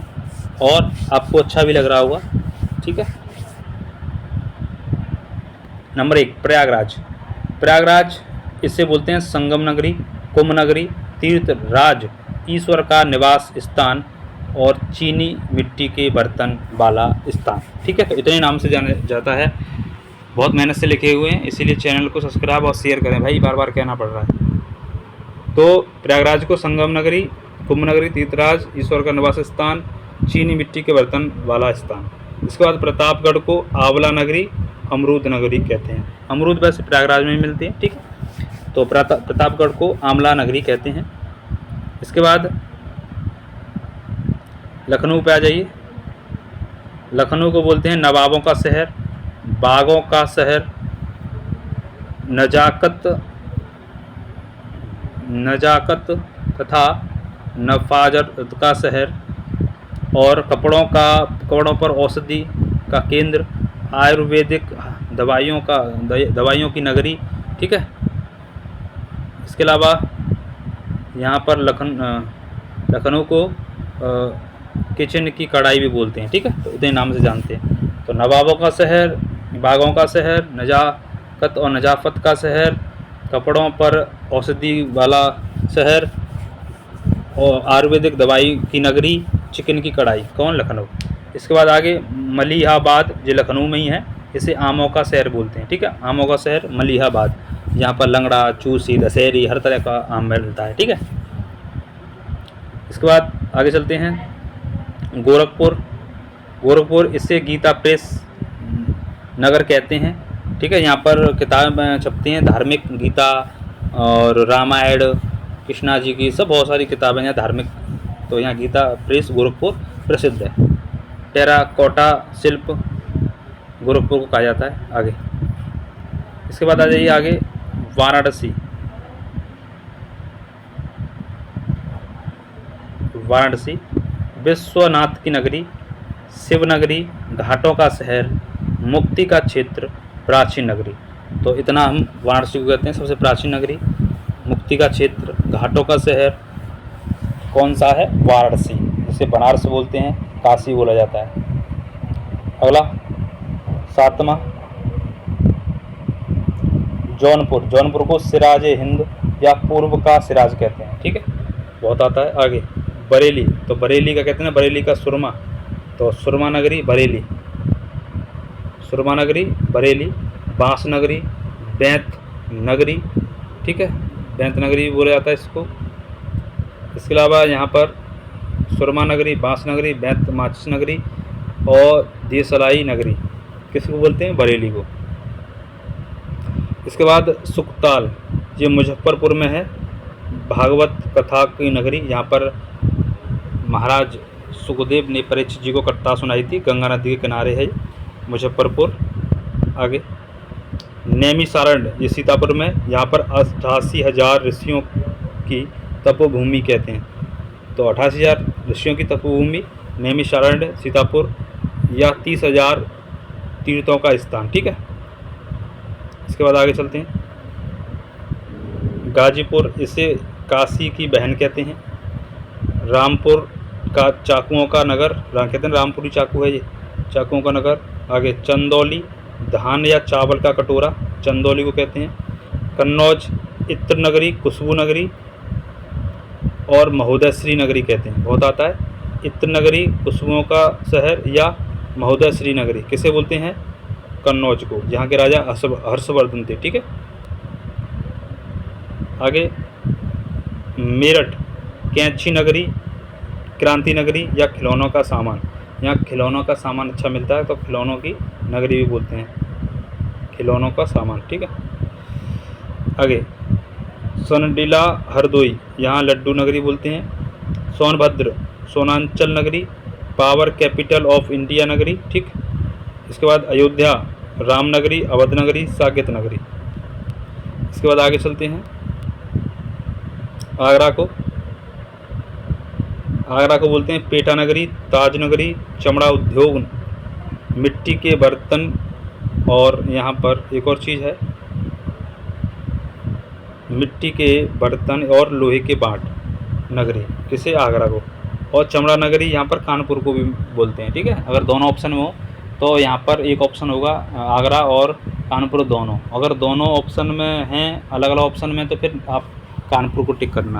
और आपको अच्छा भी लग रहा होगा, ठीक है। नंबर 1 प्रयागराज। प्रयागराज इससे बोलते हैं संगम नगरी, कुंभ नगरी, तीर्थ राज, ईश्वर का निवास स्थान और चीनी मिट्टी के बर्तन वाला स्थान, ठीक है। तो इतने नाम से जाना जाता है, बहुत मेहनत से लिखे हुए हैं, इसीलिए चैनल को सब्सक्राइब और शेयर करें भाई, बार बार कहना पड़ रहा है। तो प्रयागराज को संगम नगरी, कुंभ नगरी, तीर्थराज, ईश्वर का निवास स्थान, चीनी मिट्टी के बर्तन वाला स्थान। इसके बाद प्रतापगढ़ को आंवला नगरी, अमरूद नगरी कहते हैं। अमरूद वैसे प्रयागराज में मिलते हैं, ठीक है। तो प्रतापगढ़ को आंवला नगरी कहते हैं। इसके बाद लखनऊ पे आ जाइए। लखनऊ को बोलते हैं नवाबों का शहर, बागों का शहर, नजाकत तथा नफाजत का शहर, और कपड़ों पर औषधि का केंद्र, आयुर्वेदिक दवाइयों की नगरी, ठीक है। इसके अलावा यहाँ पर लखनऊ को किचन की कढ़ाई भी बोलते हैं, ठीक है। तो इतने नाम से जानते हैं। तो नवाबों का शहर, बागों का शहर, नजाकत और नजाफत का शहर, कपड़ों पर औषधि वाला शहर, और आयुर्वेदिक दवाई की नगरी, चिकन की कढ़ाई, कौन, लखनऊ। इसके बाद आगे मलिहाबाद, जो लखनऊ में ही है, इसे आमों का शहर बोलते हैं, ठीक है। आमों का शहर मलिहाबाद, यहाँ पर लंगड़ा, चूसी, दशहरी, हर तरह का आम मिलता है, ठीक है। इसके बाद आगे चलते हैं गोरखपुर, इससे गीता प्रेस नगर कहते हैं, ठीक है। यहाँ पर किताबें छपती हैं, धार्मिक, गीता और रामायण, कृष्णा जी की सब बहुत सारी किताबें हैं धार्मिक। तो यहाँ गीता प्रेस गोरखपुर प्रसिद्ध है। टेराकोटा शिल्प गोरखपुर को कहा जाता है। आगे इसके बाद आ जाइए आगे वाराणसी, विश्वनाथ की नगरी, शिव नगरी, घाटों का शहर, मुक्ति का क्षेत्र, प्राचीन नगरी। तो इतना हम वाराणसी को कहते हैं सबसे प्राचीन नगरी, मुक्ति का क्षेत्र, घाटों का शहर, कौन सा है, वाराणसी, जिसे बनारस बोलते हैं, काशी बोला जाता है। अगला 7वां जौनपुर, जौनपुर को सिराज ए हिंद या पूर्व का सिराज कहते हैं, ठीक है, बहुत आता है। आगे बरेली, तो बरेली का कहते हैं बरेली का सुरमा, तो सुरमा नगरी बरेली, सुरमा नगरी बरेली। बांस नगरी बैंत नगरी, ठीक है, बैंत नगरी भी बोला जाता है इसको। इसके अलावा यहाँ पर सुरमा नगरी, बांस नगरी, बैंत माचिस नगरी और देसलाई नगरी किसको बोलते हैं, बरेली को। इसके बाद सुकताल, ये मुजफ्फरपुर में है, भागवत कथा की नगरी। यहाँ पर महाराज सुखदेव ने परीक्षित जी को कथा सुनाई थी, गंगा नदी के किनारे है मुजफ्फरपुर। आगे नैमिषारण्य, ये सीतापुर में, यहाँ पर 88,000 ऋषियों की तपोभूमि कहते हैं, तो 88,000 ऋषियों की तपोभूमि नैमिषारण्य सीतापुर, या 30,000 तीर्थों का स्थान, ठीक है। इसके बाद आगे चलते हैं। गाजीपुर, इसे काशी की बहन कहते हैं। रामपुर का चाकुओं का नगर, कहते हैं रामपुरी चाकू है ये, चाकुओं का नगर। आगे चंदौली, धान या चावल का कटोरा, चंदौली को कहते हैं। कन्नौज इत्र नगरी, खुशबू नगरी और महोदयश्री नगरी कहते हैं, बहुत आता है। इत्र नगरी खुशबुओं का शहर या महोदयश्री नगरी किसे बोलते हैं, कन्नौज को, जहाँ के राजा हर्षवर्धन थे, ठीक है। आगे मेरठ कैंची नगरी, क्रांति नगरी या खिलौनों का सामान, यहाँ खिलौनों का सामान अच्छा मिलता है तो खिलौनों की नगरी भी बोलते हैं, खिलौनों का सामान, ठीक है। आगे सोनडीला हरदोई, यहाँ लड्डू नगरी बोलते हैं। सोनभद्र सोनांचल नगरी, पावर कैपिटल ऑफ इंडिया नगरी, ठीक। इसके बाद अयोध्या रामनगरी, अवध नगरी, साकेत नगरी। इसके बाद आगे चलते हैं आगरा को, आगरा को बोलते हैं पेटा नगरी, ताज नगरी, चमड़ा उद्योग, मिट्टी के बर्तन, और यहाँ पर एक और चीज़ है, मिट्टी के बर्तन और लोहे के बाट नगरी किसे, आगरा को। और चमड़ा नगरी यहाँ पर कानपुर को भी बोलते हैं, ठीक है। अगर दोनों ऑप्शन में हो तो यहाँ पर एक ऑप्शन होगा आगरा और कानपुर दोनों, अगर दोनों ऑप्शन में हैं अलग अलग ऑप्शन में तो फिर आप कानपुर को टिक करना।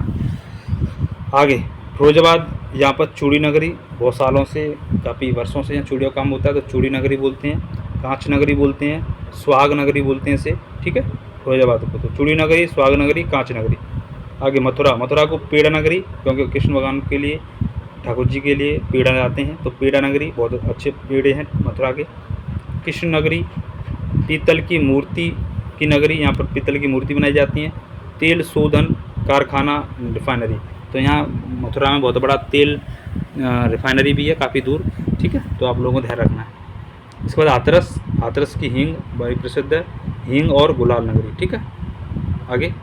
आगे फिरोजाबाद, यहाँ पर चूड़ी नगरी, बहुत सालों से काफ़ी वर्षों से यहाँ चूड़ियों का काम होता है तो चूड़ी नगरी बोलते हैं। कांच नगरी बोलते हैं, सुहाग नगरी बोलते हैं इसे, ठीक है, फिरोजाबाद को। तो चूड़ी नगरी, सुहाग नगरी, कांच नगरी। आगे मथुरा, मथुरा को पेड़ा नगरी, क्योंकि कृष्ण भगवान के लिए, ठाकुर जी के लिए पेड़ा जाते हैं तो पेड़ा नगरी, बहुत अच्छे पेड़े हैं मथुरा के। कृष्ण नगरी, पीतल की मूर्ति की नगरी, यहाँ पर पीतल की मूर्ति बनाई जाती है। तेल शोधन कारखाना, रिफाइनरी, तो यहाँ मथुरा में बहुत बड़ा तेल रिफाइनरी भी है काफ़ी दूर, ठीक है, तो आप लोगों को ध्यान रखना है। इसके बाद हाथरस, हाथरस की हींग बड़ी प्रसिद्ध है, हींग और गुलाल नगरी, ठीक है। आगे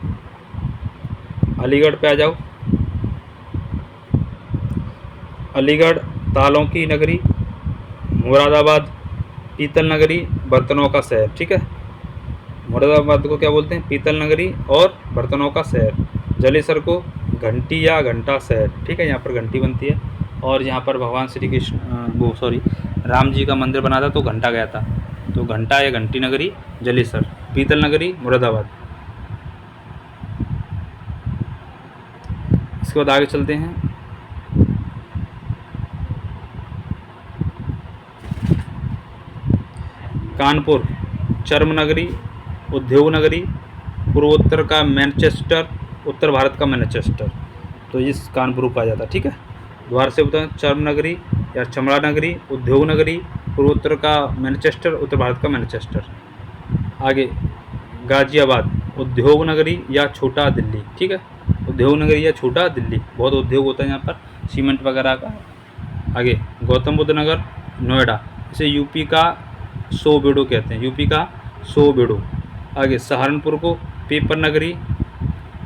अलीगढ़ पे आ जाओ, अलीगढ़ तालों की नगरी, मुरादाबाद पीतल नगरी, बर्तनों का शहर, ठीक है। मुरादाबाद को क्या बोलते हैं, पीतल नगरी और बर्तनों का शहर। जलेसर को घंटी या घंटा शहर, ठीक है, यहाँ पर घंटी बनती है। और यहाँ पर भगवान श्री कृष्ण राम जी का मंदिर बना था तो घंटा गया था, तो घंटा या घंटी नगरी जलेसर। पीतल नगरी मुरादाबाद। इसके बाद आगे चलते हैं। कानपुर चर्म नगरी, उद्योग नगरी, पूर्वोत्तर का मैनचेस्टर, उत्तर भारत का मैनचेस्टर, तो इस कानपुर को कहा जाता है, ठीक है। दोबारा से बताएं, चर्म नगरी या चमड़ा नगरी, उद्योग नगरी, पूर्वोत्तर का मैनचेस्टर, उत्तर भारत का मैनचेस्टर। आगे गाजियाबाद उद्योग नगरी या छोटा दिल्ली, ठीक है, उद्योग नगरी या छोटा दिल्ली, बहुत उद्योग होता है यहाँ पर सीमेंट वगैरह का। आगे गौतम बुद्ध नगर नोएडा, इसे यूपी का सो बेड़ो कहते हैं, यूपी का सो बेड़ो। आगे सहारनपुर को पेपर नगरी,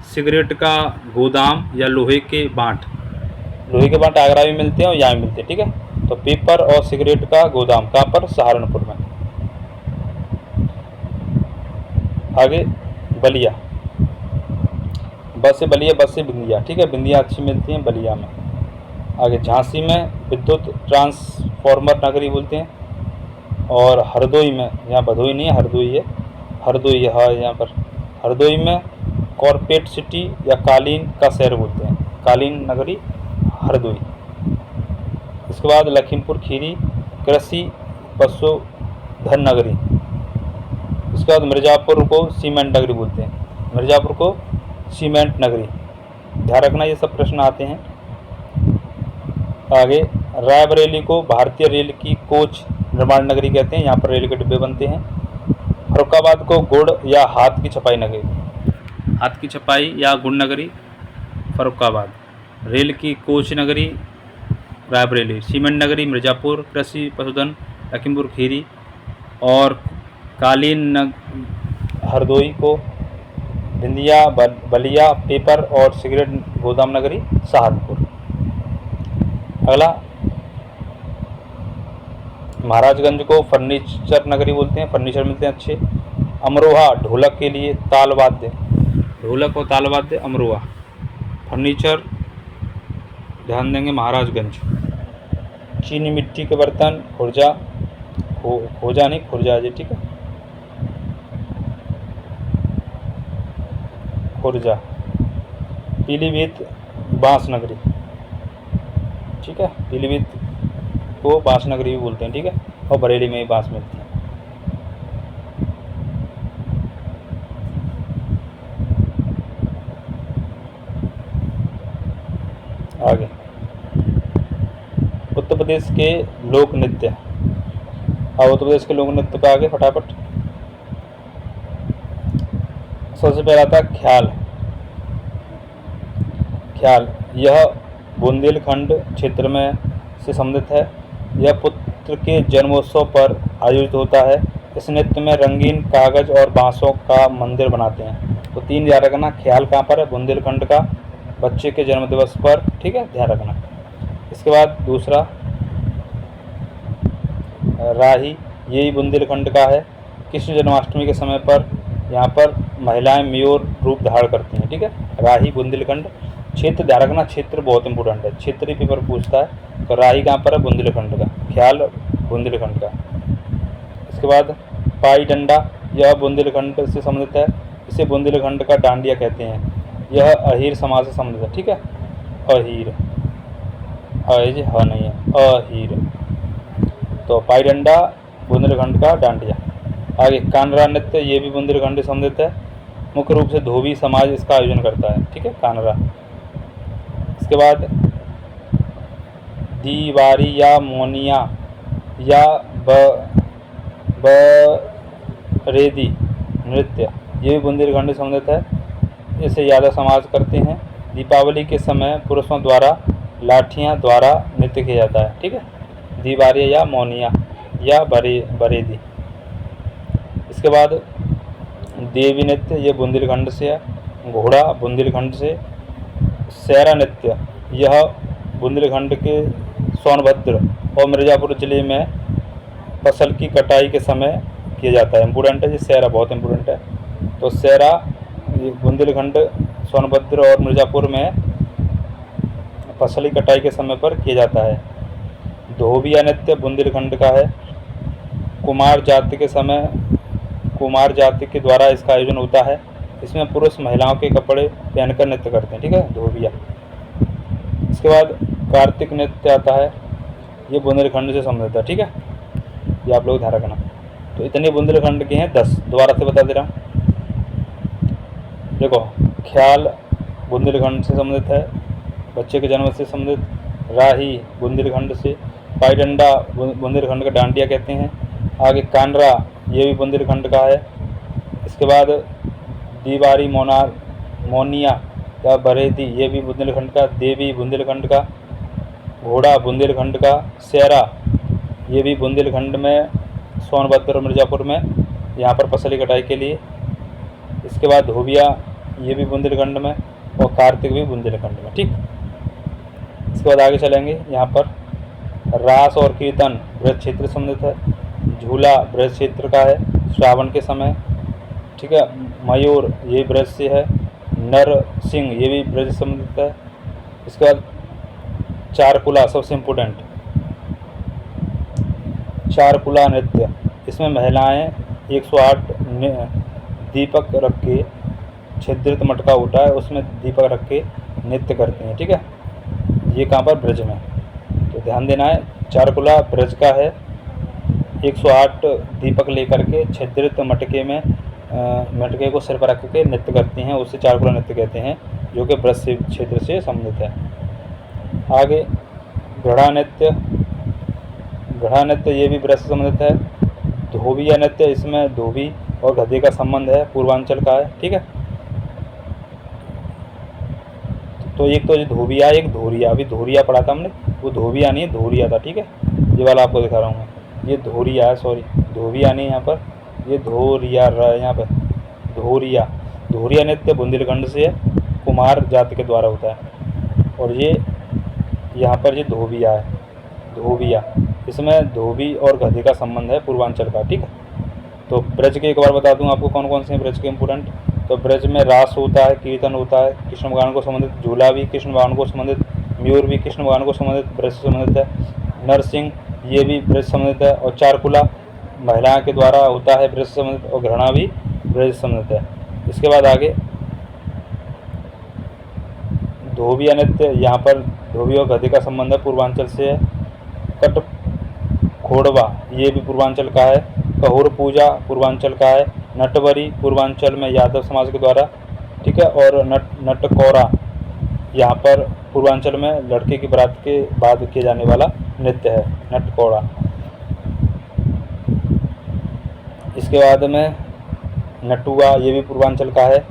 सिगरेट का गोदाम या लोहे के बांट, लोहे के बांट आगरा में मिलते हैं और यहाँ भी मिलते हैं, ठीक है। तो पेपर और सिगरेट का गोदाम कहाँ पर, सहारनपुर में। आगे बलिया, बस से बलिया, बस से बिंदिया, ठीक है, बिंदिया अच्छी मिलती हैं बलिया में। आगे झांसी में विद्युत ट्रांसफॉर्मर नगरी बोलते हैं। और हरदोई में, यहाँ भदोई नहीं है, हरदोई है, हरदोई है, हाँ यहाँ पर हरदोई में कॉर्पोरेट सिटी या कालीन का शहर बोलते हैं, कालीन नगरी हरदोई। इसके बाद लखीमपुर खीरी कृषि पशुधन नगरी। इसके बाद मिर्ज़ापुर को सीमेंट नगरी बोलते हैं, मिर्ज़ापुर को सीमेंट नगरी। ध्यान रखना ये सब प्रश्न आते हैं। आगे रायबरेली को भारतीय रेल की कोच निर्माण नगरी कहते हैं, यहाँ पर रेल के डिब्बे बनते हैं। फर्रुखाबाद को गुड़ या हाथ की छपाई नगरी, हाथ की छपाई या गुड़ नगरी फर्रुखाबाद। रेल की कोच नगरी रायबरेली, सीमेंट नगरी मिर्ज़ापुर, कृषि पशुधन लखीमपुर खीरी और कालीन हरदोई को बिंदिया बलिया पेपर और सिगरेट गोदाम नगरी सहारनपुर। अगला महाराजगंज को फर्नीचर नगरी बोलते हैं, फर्नीचर मिलते हैं अच्छे। अमरोहा ढोलक के लिए ताल वाद्य, ढोलक और ताल वाद्य अमरोहा। फर्नीचर ध्यान देंगे महाराजगंज। चीनी मिट्टी के बर्तन खुर्जा, खोजा नहीं खुर्जा जी, ठीक है, खुर्जा। पीलीभीत बांस नगरी, ठीक है, पीलीभीत को बांस नगरी भी बोलते हैं, ठीक है, और बरेली में ही बांस मिलती है। आगे उत्तर प्रदेश के लोक नृत्य। अब उत्तर प्रदेश के लोक नृत्य पे आगे फटाफट। सबसे पहला था ख्याल। ख्याल यह बुंदेलखंड क्षेत्र में से संबंधित है। यह पुत्र के जन्मोत्सव पर आयोजित होता है। इस नृत्य में रंगीन कागज और बांसों का मंदिर बनाते हैं। तो 3 ध्यान रखना, ख्याल कहाँ पर है, बुंदेलखंड का, बच्चे के जन्म दिवस पर, ठीक है, ध्यान रखना। इसके बाद दूसरा राही, यही बुंदेलखंड का है। कृष्ण जन्माष्टमी के समय पर यहाँ पर महिलाएं मयूर रूप धारण करती हैं, ठीक है, राही बुंदेलखंड। क्षेत्र ध्यान रखना, क्षेत्र बहुत इंपॉर्टेंट है, क्षेत्रीय पेपर पूछता है। तो राही कहाँ पर है, बुंदेलखंड का, ख्याल बुंदेलखंड का। इसके बाद पाई डंडा, यह बुंदेलखंड से संबंधित है। इसे बुंदेलखंड का डांडिया कहते हैं। यह अहीर समाज से संबंधित है, ठीक है, अहीर, अज ह नहीं है, अहीर। तो पाई डंडा बुंदेलखंड का डांडिया। आगे कानरा नृत्य, ये भी बुंदेलखंड से संबंधित है। मुख्य रूप से धोबी समाज इसका आयोजन करता है, ठीक है, कानरा। इसके बाद दीवारी या मोनिया या बरेदी नृत्य, ये भी बुंदेलखंड से संबंधित है। इसे यादव समाज करते हैं। दीपावली के समय पुरुषों द्वारा लाठियां द्वारा नृत्य किया जाता है, ठीक है, दीवारी या मोनिया या बरेदी। इसके बाद देवी नृत्य, ये बुंदेलखंड से है। घोड़ा बुंदेलखंड से। सैरा नृत्य, यह बुंदेलखंड के सोनभद्र और मिर्ज़ापुर जिले में फसल की कटाई के समय किया जाता है। इम्पोर्टेंट है, ये सैरा बहुत इम्पोर्टेंट है। तो सैरा बुंदेलखंड, सोनभद्र और मिर्ज़ापुर में फसल की कटाई के समय पर किया जाता है। धोबिया नृत्य बुंदेलखंड का है। कुमार जाति के समय, कुमार जाति के द्वारा इसका आयोजन होता है। इसमें पुरुष महिलाओं के कपड़े पहनकर नृत्य करते हैं, ठीक है, धोबिया। इसके बाद कार्तिक नृत्य आता है, ये बुंदेलखंड से संबंधित है, ठीक है, ये आप लोग ध्यान रखना। तो इतने बुंदेलखंड के हैं 10, दोबारा से बता दे रहा हूँ। देखो, ख्याल बुंदेलखंड से संबंधित है, बच्चे के जन्म से संबंधित। राही बुंदेलखंड से। पाई डंडा बुंदेलखंड का डांडिया कहते हैं। आगे कानरा, ये भी बुंदेलखंड का है। इसके बाद दीवारी मोनिया या बरेदी, ये भी बुंदेलखंड का। देवी बुंदेलखंड का। घोड़ा बुंदेलखंड का। सैरा, ये भी बुंदेलखंड में, सोनभद्र और मिर्ज़ापुर में, यहाँ पर फसल की कटाई के लिए। इसके बाद धोबिया, ये भी बुंदेलखंड में, और कार्तिक भी बुंदेलखंड में, ठीक। इसके बाद आगे चलेंगे। यहाँ पर रास और कीर्तन ब्रज क्षेत्र से संबंधित है। झूला ब्रज क्षेत्र का है, श्रावण के समय, ठीक है। मयूर, ये ब्रज से है। नर सिंह, ये भी ब्रज से संबंधित है। इसके बाद चारकुला, सबसे इम्पोर्टेंट, चारकुला नृत्य। इसमें महिलाएं 108 दीपक रख के छिद्रित मटका होता है उसमें दीपक रख के नृत्य करते हैं। ठीक है, ये कहाँ पर, ब्रज में। तो ध्यान देना है, चारकुला ब्रज का है। 108 दीपक लेकर के छिद्रित मटके को सिर पर रख के नृत्य करती हैं, उसे चारकुला नृत्य कहते हैं, जो कि ब्रज से क्षेत्र से संबंधित है। आगे घड़ा नृत्य। घड़ा नृत्य ये भी ब्रज से संबंधित है। धोबिया नृत्य, इसमें धोबी और गधे का संबंध है, पूर्वांचल का है। ठीक है, तो एक तो धोबिया, एक धोरिया। अभी धोरिया पढ़ा था हमने, वो धोबिया नहीं धोरिया था। ठीक है, ये वाला आपको दिखा रहा हूँ मैं, ये धोरिया है, सॉरी धोबिया नहीं, यहाँ पर ये धोरिया रहा है, यहाँ पर धोरिया। धोरिया नृत्य बुंदेलखंड से है, कुमार जाति के द्वारा होता है। और ये यहाँ पर ये धोबिया है, धोबिया, इसमें धोबी और गधे का संबंध है, पूर्वांचल का। ठीक है, तो ब्रज के एक बार बता दूं आपको कौन कौन से हैं ब्रज के इंपोर्टेंट। तो ब्रज में रास होता है, कीर्तन होता है, कृष्ण भगवान को संबंधित, झूला भी कृष्ण भगवान को संबंधित, मयूर भी कृष्ण भगवान को संबंधित, ब्रज से संबंधित है। नरसिंह ये भी ब्रज से संबंधित है। और चारकुला महिलाओं के द्वारा होता है, ब्रज से संबंधित। और घृणा भी ब्रज से संबंधित है। इसके बाद आगे धोबिया नृत्य, यहाँ पर धोबी और गधे का संबंध है, पूर्वांचल से है। कट खोड़वा ये भी पूर्वांचल का है। कहुर पूजा पूर्वांचल का है। नटवरी पूर्वांचल में यादव समाज के द्वारा। ठीक है, और नटकौरा यहाँ पर पूर्वांचल में लड़के की बारात के बाद किए जाने वाला नृत्य है, नटकौड़ा। इसके बाद में नटुआ ये भी पूर्वांचल का है।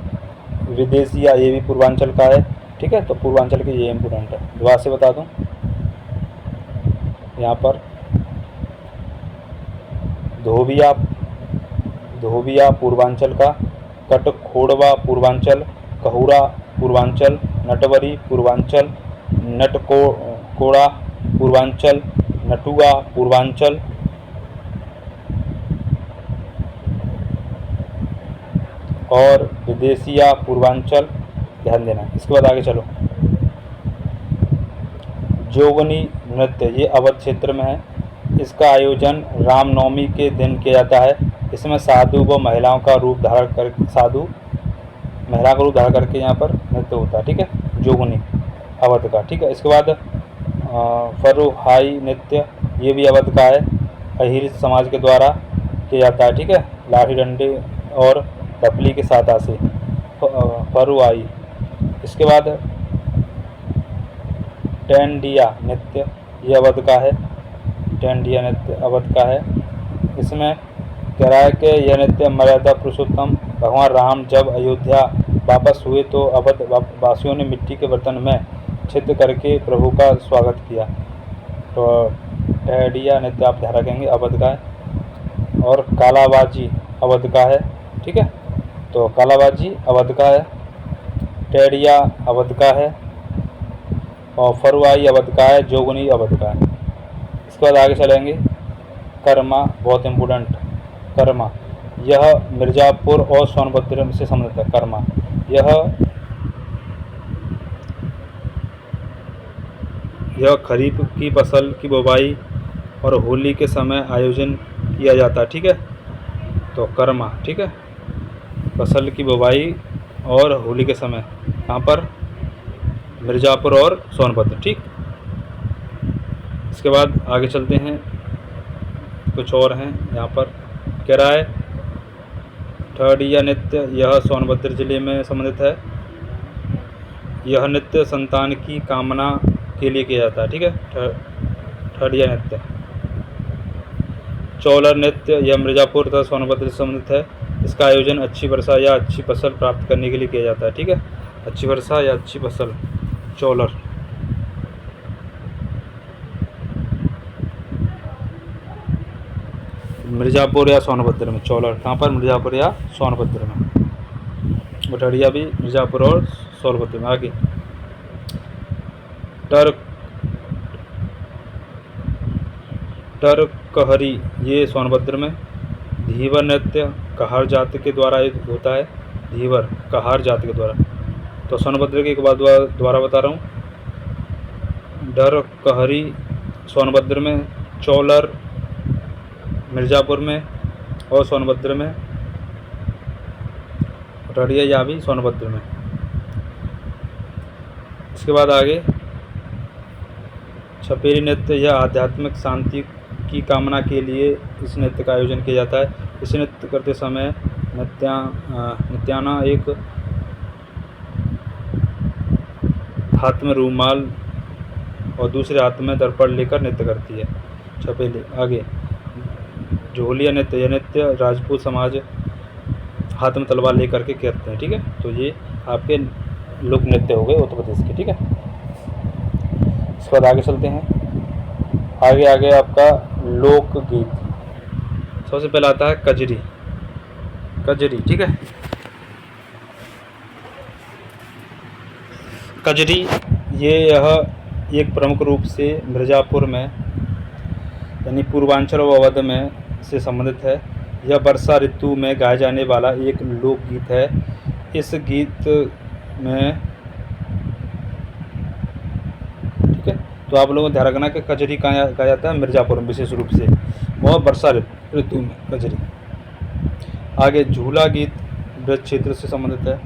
विदेशिया ये भी पूर्वांचल का है। ठीक है, तो पूर्वांचल के ये इम्पोर्टेंट है। दोबारा से बता दूं, यहाँ पर धोबिया पूर्वांचल का, कटखोड़वा पूर्वांचल, कहुरा पूर्वांचल, नटवरी पूर्वांचल, नटकोड़ा पूर्वांचल, नटुआ पूर्वांचल, और विदेशिया पूर्वांचल। ध्यान देना। इसके बाद आगे चलो, जोगनी नृत्य ये अवध क्षेत्र में है। इसका आयोजन रामनवमी के दिन किया जाता है। इसमें साधु व महिलाओं का रूप धारण कर करके यहाँ पर नृत्य होता है। ठीक है, जोगनी अवध का। ठीक है, इसके बाद फरुहाई नृत्य ये भी अवध का है, अहिर समाज के द्वारा किया जाता है। ठीक है, लाठी डंडे और डपली के साथ से फरुहाई। इसके बाद टेंडिया नृत्य ये अवध का है। टेंडिया नृत्य अवध का है। इसमें कह रहा है कि यह नृत्य मर्यादा पुरुषोत्तम भगवान राम जब अयोध्या वापस हुए तो अवध वासियों ने मिट्टी के बर्तन में छिद्र करके प्रभु का स्वागत किया। तो टेंडिया नृत्य आप ध्यान रखेंगे, अवध का है। और कालाबाजी अवध का है। ठीक है, तो कालाबाजी अवध का है, टेंडिया अवध का है, और फरुआई अवध का है, जोगनी अवध का है। इसके बाद आगे चलेंगे, कर्मा बहुत इम्पोर्टेंट। कर्मा यह मिर्ज़ापुर और सोनभद्र से संबंधित है। कर्मा यह खरीफ की फसल की बुवाई और होली के समय आयोजन किया जाता है। ठीक है, तो कर्मा। ठीक है, फसल की बुवाई और होली के समय कहाँ पर, मिर्ज़ापुर और सोनभद्र। ठीक, इसके बाद आगे चलते हैं, कुछ और हैं यहाँ पर। कह रहा है ठडिया नृत्य यह सोनभद्र जिले में संबंधित है। यह नृत्य संतान की कामना के लिए किया जाता है। ठीक है, ठडिया नृत्य। चौलर नृत्य यह मिर्ज़ापुर तथा सोनभद्र से संबंधित है। इसका आयोजन अच्छी वर्षा या अच्छी फसल प्राप्त करने के लिए किया जाता है। ठीक है, अच्छी वर्षा या अच्छी फसल, चौलर। मिर्ज़ापुर या सोनभद्र में चौलर, कहाँ पर, मिर्ज़ापुर या सोनभद्र में। ठडिया भी मिर्ज़ापुर और सोनभद्र में। आगे टरकहरी ये सोनभद्र में। धीवर नृत्य कहार जाति के द्वारा होता है। धीवर कहार जाति के द्वारा। तो सोनभद्र की एक बात दोबारा बता रहा हूँ, डरकहरी सोनभद्र में, चौलर मिर्ज़ापुर में और सोनभद्र में, कठरिया या भी सोनभद्र में। इसके बाद आगे छपेरी नृत्य यह आध्यात्मिक शांति की कामना के लिए इस नृत्य का आयोजन किया जाता है। इसे नृत्य करते समय नृत्याना एक हाथ में रूमाल और दूसरे हाथ में दर्पण लेकर नृत्य करती है। छपेली। आगे जोहलिया नृत्य, यह नृत्य राजपूत समाज हाथ में तलवार लेकर के करते हैं। ठीक है, तो ये आपके लोक नृत्य हो गए उत्तर प्रदेश के। ठीक है, इसके बाद आगे चलते हैं। आगे आगे आपका लोकगीत। सबसे पहले आता है कजरी। कजरी, ठीक है। कजरी यह एक प्रमुख रूप से मिर्ज़ापुर में यानी पूर्वांचल व अवध में से संबंधित है। यह वर्षा ऋतु में गाया जाने वाला एक लोकगीत है। इस गीत में, ठीक है, तो आप लोगों को ध्यान रखना कि कजरी कहाँ गाया जाता है, मिर्ज़ापुर में विशेष रूप से, और वर्षा ऋतु में कजरी। आगे झूला गीत ब्रज क्षेत्र से संबंधित है।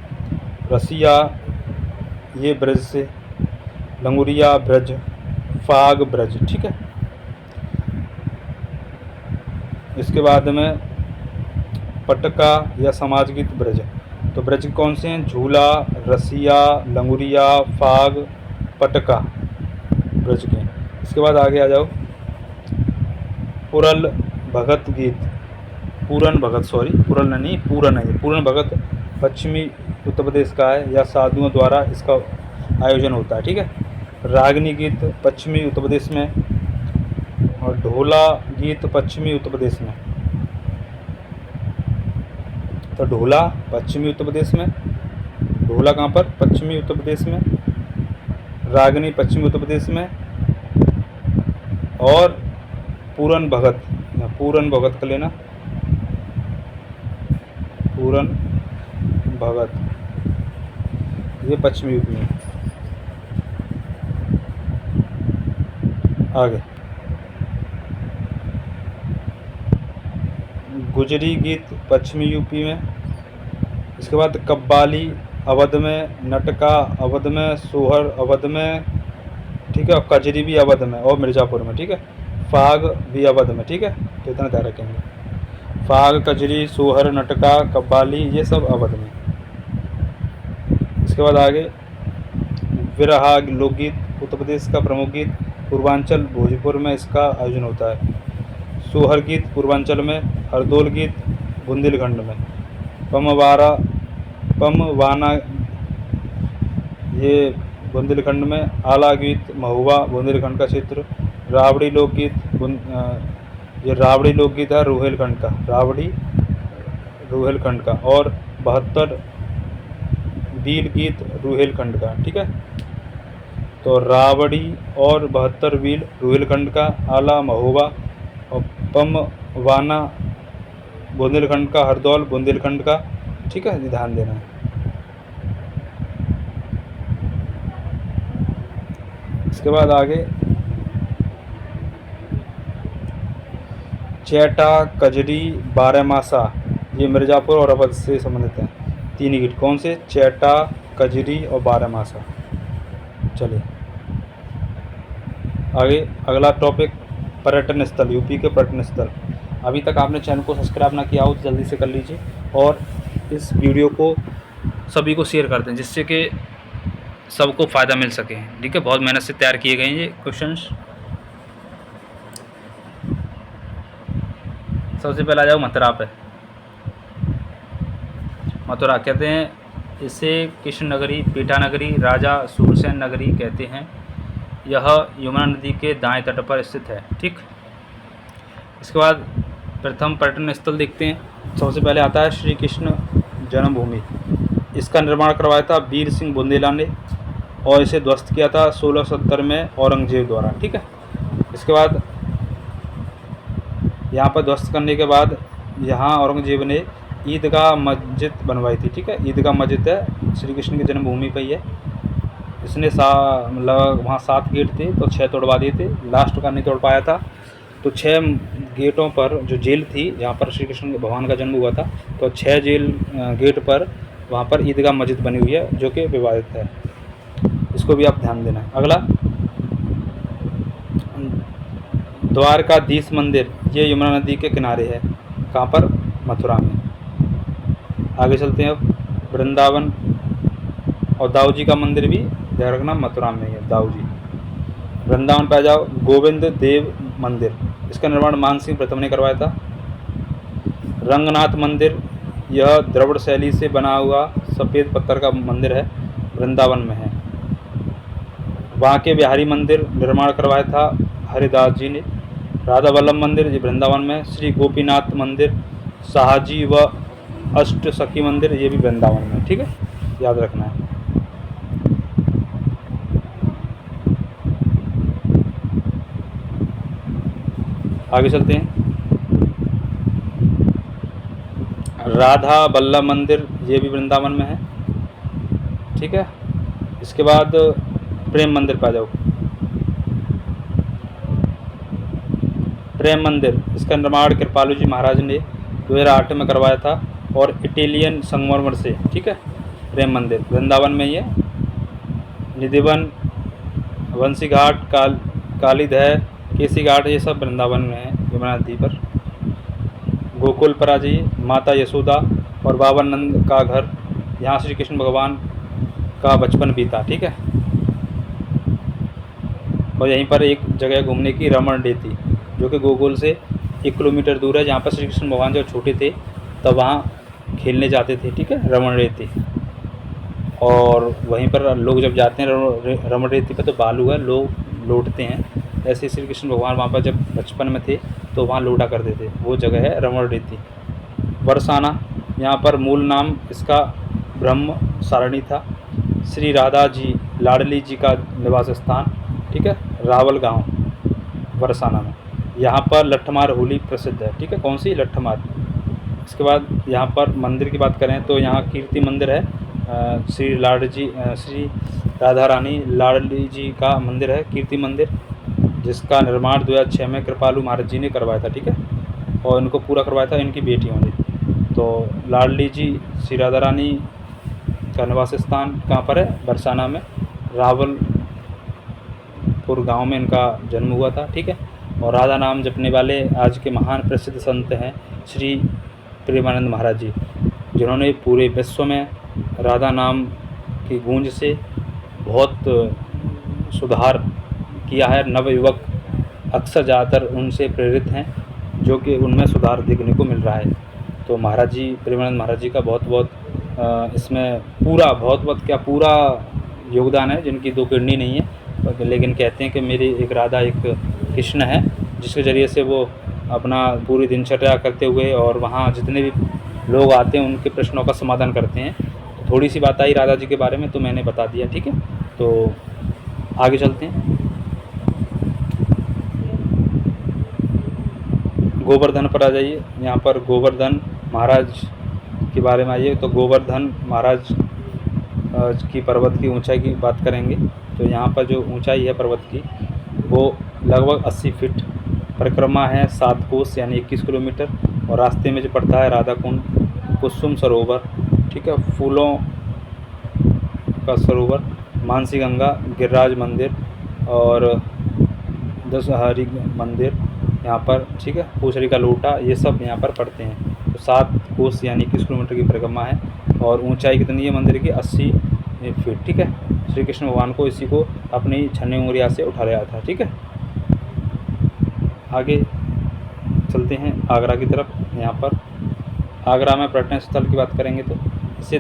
रसिया ये ब्रज से, लंगुरिया ब्रज, फाग ब्रज। ठीक है, इसके बाद में पटका या समाज गीत ब्रज। तो ब्रज कौन से हैं? झूला, रसिया, लंगुरिया, फाग, पटका ब्रज के। इसके बाद आगे आ जाओ पुरल भगत गीत। पूरन भगत, सॉरी पूरन नहीं, पूरन है। पूरन भगत पश्चिमी उत्तर प्रदेश का है। या साधुओं द्वारा इसका आयोजन होता है। ठीक है, रागनी गीत पश्चिमी उत्तर प्रदेश में, और ढोला गीत पश्चिमी उत्तर प्रदेश में। तो ढोला पश्चिमी उत्तर प्रदेश में, ढोला कहाँ पर? पश्चिमी उत्तर प्रदेश में। रागनी पश्चिमी उत्तर प्रदेश में, और पूरन भगत, पूरन भगत का लेना, पूरन भगत ये पश्चिमी यूपी में। आगे गुजरी गीत पश्चिमी यूपी में। इसके बाद कव्वाली अवध में, नटका अवध में, सोहर अवध में, ठीक है, और कजरी भी अवध में और मिर्ज़ापुर में। ठीक है, फाग भी अवध में। ठीक है, तो इतना ध्यान रखेंगे। फाग, कजरी, सोहर, नटका, कव्वाली ये सब अवध में। इसके बाद आगे विरहा लोकगीत उत्तर प्रदेश का प्रमुख गीत। पूर्वांचल भोजपुर में इसका आयोजन होता है। सोहर गीत पूर्वांचल में, हरदोल गीत बुंदेलखंड में, पमवाना ये बुंदेलखंड में, आला गीत महुआ बुंदेलखंड का क्षेत्र, रावड़ी लोकगीत ये रावड़ी लोकगीत है रुहेलखंड का, रावड़ी रुहेलखंड का, और 72 बील गीत रुहेलखंड का। ठीक है, तो रावड़ी और 72 बील रुहेलखंड का, आला महुआ और पमवाना बुंदेलखंड का, हरदौल बुंदेलखंड का। ठीक है, ध्यान देना है। इसके बाद आगे चैटा, कजरी, बारहमासा ये मिर्ज़ापुर और अवध से संबंधित हैं। तीन गीत कौन से? चैटा, कजरी और बारहमासा। चलिए आगे अगला टॉपिक पर्यटन स्थल, यूपी के पर्यटन स्थल। अभी तक आपने चैनल को सब्सक्राइब ना किया हो तो जल्दी से कर लीजिए, और इस वीडियो को सभी को शेयर कर दें जिससे कि सबको फ़ायदा मिल सके। ठीक है, बहुत मेहनत से तैयार किए गए हैं ये क्वेश्चंस। सबसे पहले आ जाओ मथुरा पे। मथुरा कहते हैं इसे कृष्ण नगरी, पीठा नगरी, राजा सूरसेन नगरी कहते हैं। यह यमुना नदी के दाएं तट पर स्थित है। ठीक, इसके बाद प्रथम पर्यटन स्थल देखते हैं। सबसे पहले आता है श्री कृष्ण जन्मभूमि। इसका निर्माण करवाया था वीर सिंह बुंदेला ने, और इसे ध्वस्त किया था 1670 में औरंगजेब द्वारा। ठीक है, इसके बाद यहाँ पर ध्वस्त करने के बाद यहाँ औरंगजेब ने ईदगाह मस्जिद बनवाई थी। ठीक है, ईदगाह मस्जिद है श्री कृष्ण की जन्मभूमि पर ही है। इसने मतलब वहाँ 7 गेट थे तो 6 तोड़वा दिए थे, लास्ट का नहीं तोड़ पाया था। तो 6 गेटों पर जो जेल थी जहाँ पर श्री कृष्ण भगवान का जन्म हुआ था, तो 6 जेल गेट पर वहाँ पर ईदगाह मस्जिद बनी हुई है जो कि विवादित है, इसको भी आप ध्यान देना। अगला द्वारकाधीश मंदिर, ये यमुना नदी के किनारे है, कहाँ पर? मथुरा में। आगे चलते हैं अब वृंदावन और दाऊ जी का मंदिर भी ध्यान रखना मथुरा में है, दाऊ जी। वृंदावन पे आ जाओ, गोविंद देव मंदिर, इसका निर्माण मान सिंह प्रथम ने करवाया था। रंगनाथ मंदिर, यह द्रविड़ शैली से बना हुआ सफ़ेद पत्थर का मंदिर है, वृंदावन में है। बांके बिहारी मंदिर निर्माण करवाया था हरिदास जी ने। राधा वल्लभ मंदिर ये वृंदावन में। श्री गोपीनाथ मंदिर, शाहजी व अष्ट सखी मंदिर ये भी वृंदावन में, ठीक है, याद रखना है। आगे चलते हैं, राधा वल्लभ मंदिर ये भी वृंदावन में है, ठीक है। इसके बाद प्रेम मंदिर पे आ जाओ। प्रेम मंदिर, इसका निर्माण कृपालु जी महाराज ने 2008 में करवाया था और इटालियन संगमरमर से, ठीक है। प्रेम मंदिर वृंदावन में ही है। निधिवन, वंशी घाट, कालीदह, केसी घाट ये सब वृंदावन में है, यमुना नदी पर। गोकुल पर आ जाइए, माता यशोदा और बाबा नंद का घर, यहाँ श्री कृष्ण भगवान का बचपन बीता, ठीक है। और यहीं पर एक जगह घूमने की रमण रेती, जो कि गोकुल से 1 किलोमीटर दूर है, जहाँ पर श्री कृष्ण भगवान जब छोटे थे तब वहाँ खेलने जाते थे, ठीक है, रमण रेती। और वहीं पर लोग जब जाते हैं रमण रेती पर तो बालू है, लोग लौटते हैं। ऐसे श्री कृष्ण भगवान वहाँ पर जब बचपन में थे तो वहाँ लौटा करते थे, वो जगह है रमण रेती। बरसाना, यहाँ पर मूल नाम इसका ब्रह्म सारणी था। श्री राधा जी लाडली जी का निवास स्थान, ठीक है, रावल गांव बरसाना में। यहाँ पर लट्ठमार होली प्रसिद्ध है, ठीक है, कौन सी? लट्ठमार। इसके बाद यहाँ पर मंदिर की बात करें तो यहाँ कीर्ति मंदिर है, श्री राधा रानी लाडली जी का मंदिर है, कीर्ति मंदिर, जिसका निर्माण 2006 में कृपालु महाराज जी ने करवाया था, ठीक है, और इनको पूरा करवाया था इनकी बेटियों ने। तो लाडली जी श्री राधा रानी का निवास स्थान कहाँ पर है? बरसाना में, रावलपुर गांव में इनका जन्म हुआ था, ठीक है। और राधा नाम जपने वाले आज के महान प्रसिद्ध संत हैं श्री प्रेमानंद महाराज जी, जिन्होंने पूरे विश्व में राधा नाम की गूंज से बहुत सुधार किया है। नवयुवक अक्सर ज़्यादातर उनसे प्रेरित हैं, जो कि उनमें सुधार देखने को मिल रहा है। तो महाराज जी, प्रेमानंद महाराज जी का बहुत इसमें पूरा योगदान है, जिनकी दो किडनी नहीं है, लेकिन कहते हैं कि मेरी एक राधा एक कृष्ण है, जिसके ज़रिए से वो अपना पूरी दिनचर्या करते हुए और वहाँ जितने भी लोग आते हैं उनके प्रश्नों का समाधान करते हैं। तो थोड़ी सी बात आई राधा जी के बारे में तो मैंने बता दिया, ठीक है। तो आगे चलते हैं, गोवर्धन पर आ जाइए। यहाँ पर गोवर्धन महाराज के बारे में आइए तो गोवर्धन महाराज की पर्वत की ऊंचाई की बात करेंगे तो यहाँ पर जो ऊंचाई है पर्वत की वो लगभग 80 फीट। परिक्रमा है 7 कोस यानी 21 किलोमीटर। और रास्ते में जो पड़ता है राधा कुंड, कुसुम सरोवर, ठीक है, फूलों का सरोवर, मानसी गंगा, गिरिराज मंदिर और दशहरी मंदिर यहाँ पर, ठीक है, पूछड़ी का लोटा, ये सब यहाँ पर पड़ते हैं। तो 7 कोस यानी 21 किलोमीटर की परिक्रमा है और ऊंचाई कितनी है मंदिर की? 80 फीट, ठीक है। श्री कृष्ण भगवान को इसी को अपनी छन्नी उंगलिया से उठा लिया था, ठीक है। आगे चलते हैं आगरा की तरफ। यहाँ पर आगरा में पर्यटन स्थल की बात करेंगे तो इसे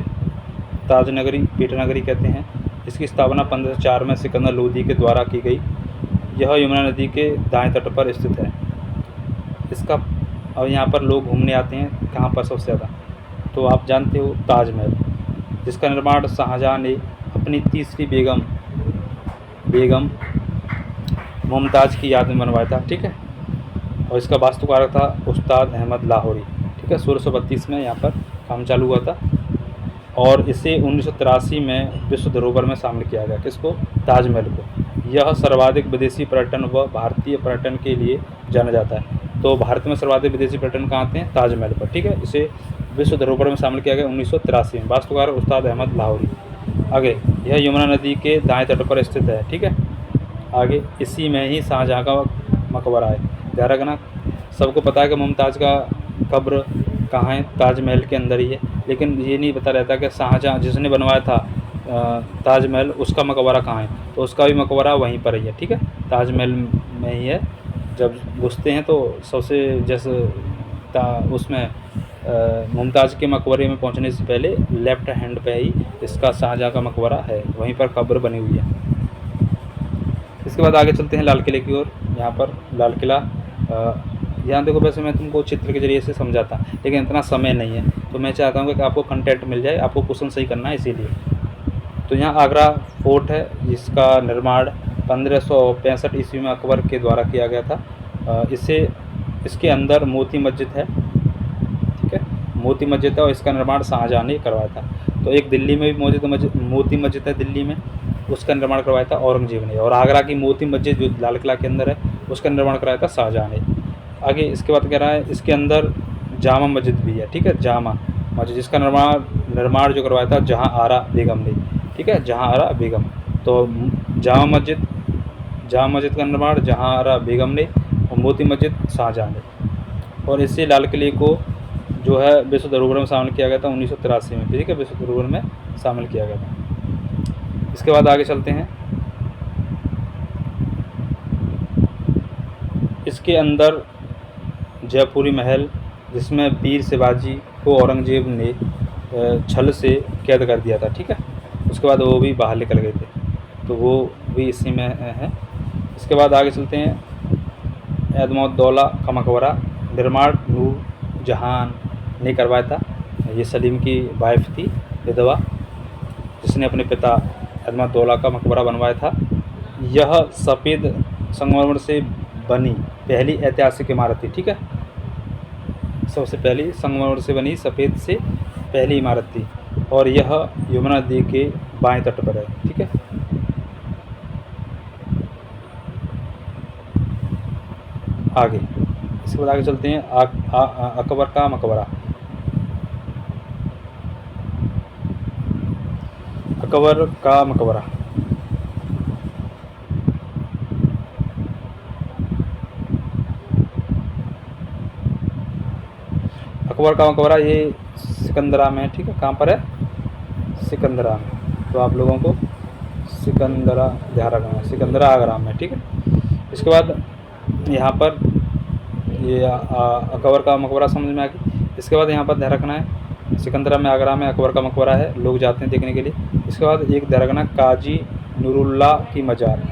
ताजनगरी, पीठनगरी कहते हैं। इसकी स्थापना 1504 में सिकंदर लोदी के द्वारा की गई। यह यमुना नदी के दाएं तट पर स्थित है। इसका अब यहाँ पर लोग घूमने आते हैं कहाँ पर सबसे ज़्यादा, तो आप जानते हो ताजमहल, जिसका निर्माण शाहजहाँ ने अपनी तीसरी बेगम मुमताज़ की याद में बनवाया था, ठीक है। और इसका वास्तुकार था उस्ताद अहमद लाहौरी, ठीक है। 1632 में यहाँ पर काम चालू हुआ था और इसे 1983 में विश्व धरोहर में शामिल किया गया। किसको? ताजमहल को। यह सर्वाधिक विदेशी पर्यटन व भारतीय पर्यटन के लिए जाना जाता है। तो भारत में सर्वाधिक विदेशी पर्यटन कहाँ आते हैं? ताजमहल पर, ठीक है। इसे विश्व धरोहर में शामिल किया गया 1983 में। वास्तुकार उस्ताद अहमद लाहौरी। आगे, यह यमुना नदी के दाएं तट पर स्थित है, ठीक है। आगे, इसी में ही शाहजहाँ का मकबरा है। ध्यान रखना, सबको पता है कि मुमताज़ का कब्र कहाँ है, ताजमहल के अंदर ही है, लेकिन ये नहीं पता रहता कि शाहजहाँ जिसने बनवाया था ताजमहल, उसका मकबरा कहाँ है। तो उसका भी मकबरा वहीं पर ही है, ठीक है, ताजमहल में ही है। जब घुसते हैं तो सबसे जैसे उसमें मुमताज़ के मकबरे में पहुंचने से पहले लेफ़्ट हैंड पे ही इसका शाहजहाँ का मकबरा है, वहीं पर कब्र बनी हुई है। इसके बाद आगे चलते हैं लाल किले की ओर। यहाँ पर लाल किला, यहाँ देखो, वैसे मैं तुमको चित्र के ज़रिए से समझाता, लेकिन इतना समय नहीं है, तो मैं चाहता हूँ कि आपको कंटेंट मिल जाए, आपको क्वेश्चन सही करना है इसीलिए। तो यहाँ आगरा फोर्ट है, जिसका निर्माण 1565 ईस्वी में अकबर के द्वारा किया गया था। इसके अंदर मोती मस्जिद है, ठीक है, मोती मस्जिद है, और इसका निर्माण शाहजहाँ ने करवाया था। तो एक दिल्ली में भी मोती मस्जिद है, दिल्ली में, उसका निर्माण करवाया था औरंगजेब ने। और आगरा की मोती मस्जिद जो लाल किला के अंदर है, उसका निर्माण कराया था शाहजहाँ ने। आगे इसके बाद कह रहा है, इसके अंदर जामा मस्जिद भी है, ठीक है, जामा मस्जिद, जिसका निर्माण जो करवाया था जहाँ आरा बेगम ने, ठीक है, जहाँ आरा बेगम। तो जामा मस्जिद का निर्माण जहाँ आरा बेगम ने, और मोती मस्जिद शाहजहाँ ने। और इससे लाल किले को जो है विश्व धरोहर में शामिल किया गया था 1983 में, ठीक है, विश्व धरोहर में शामिल किया गया था। इसके बाद आगे चलते हैं। इसके अंदर जयपुरी महल, जिसमें वीर शिवाजी को औरंगजेब ने छल से कैद कर दिया था, ठीक है, उसके बाद वो भी बाहर निकल गए थे, तो वो भी इसी में है। इसके बाद आगे चलते हैं। एतमाद-उद-दौला का मकबरा, निर्माण नूर जहान ने करवाया था। ये सलीम की वाइफ थी, विधवा, जिसने अपने पिता एतमाद-उद-दौला का मकबरा बनवाया था। यह सफ़ेद संगमरमर से बनी पहली ऐतिहासिक इमारत थी, ठीक है, सबसे पहली संगमरमर से बनी सफ़ेद से पहली इमारत थी, और यह यमुना नदी के बाएं तट पर है, ठीक है। आगे, इसके बाद आगे चलते हैं। अकबर का मकबरा। अकबर का मकबरा, अकबर का मकबरा ये सिकंदरा में, ठीक है, कहाँ पर है, सिकंदरा में। तो आप लोगों को सिकंदरा ध्यान रखना है, सिकंदरा आगरा में, ठीक है। इसके बाद यहाँ पर ये अकबर का मकबरा समझ में आ गई। इसके बाद यहाँ पर ध्यान रखना है, सिकंदरा में, आगरा में अकबर का मकबरा है, लोग जाते हैं देखने के लिए। इसके बाद एक ध्यान रखना, काजी नूरुल्लाह की मज़ार।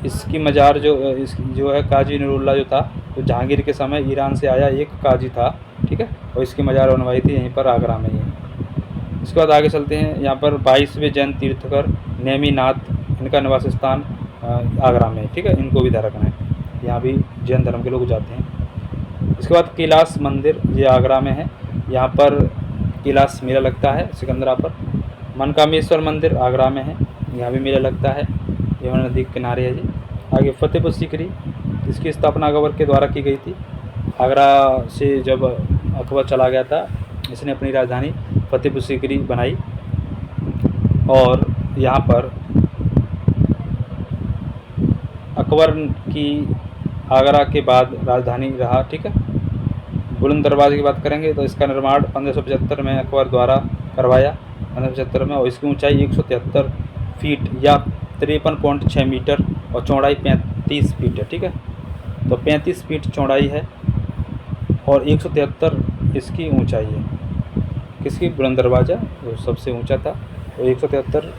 इसकी मज़ार जो है काजी नूरुल्लाह जो था, तो जहांगीर के समय ईरान से आया एक काजी था, ठीक है, और इसकी मज़ार बनवाई थी यहीं पर आगरा में ही है। इसके बाद आगे चलते हैं। यहाँ पर 22वें जैन तीर्थकर नेमिनाथ, इनका निवास स्थान आगरा में, ठीक है, इनको भी ध्यान रखना है, यहाँ भी जैन धर्म के लोग जाते हैं। इसके बाद कैलाश मंदिर, ये आगरा में है, यहाँ पर कैलाश मेला लगता है सिकंदरा पर। मनकामेश्वर मंदिर आगरा में है, यहाँ भी मेला लगता है, यमुना नदी के किनारे है जी। आगे फतेहपुर सीकरी, इसकी स्थापना अकबर के द्वारा की गई थी। आगरा से जब अकबर चला गया था, इसने अपनी राजधानी फतेहपुर सीकरी बनाई, और यहाँ पर अकबर की आगरा के बाद राजधानी रहा, ठीक है। बुलंद दरवाजे की बात करेंगे तो इसका निर्माण 1575 में अकबर द्वारा करवाया, 1575 में, और इसकी ऊंचाई 173 फीट या 53.6 मीटर और चौड़ाई 35 फीट है, ठीक है। तो 35 फीट चौड़ाई है और 173 इसकी ऊंचाई है। किसकी? बुलंद दरवाज़ा जो सबसे ऊंचा था, वो 173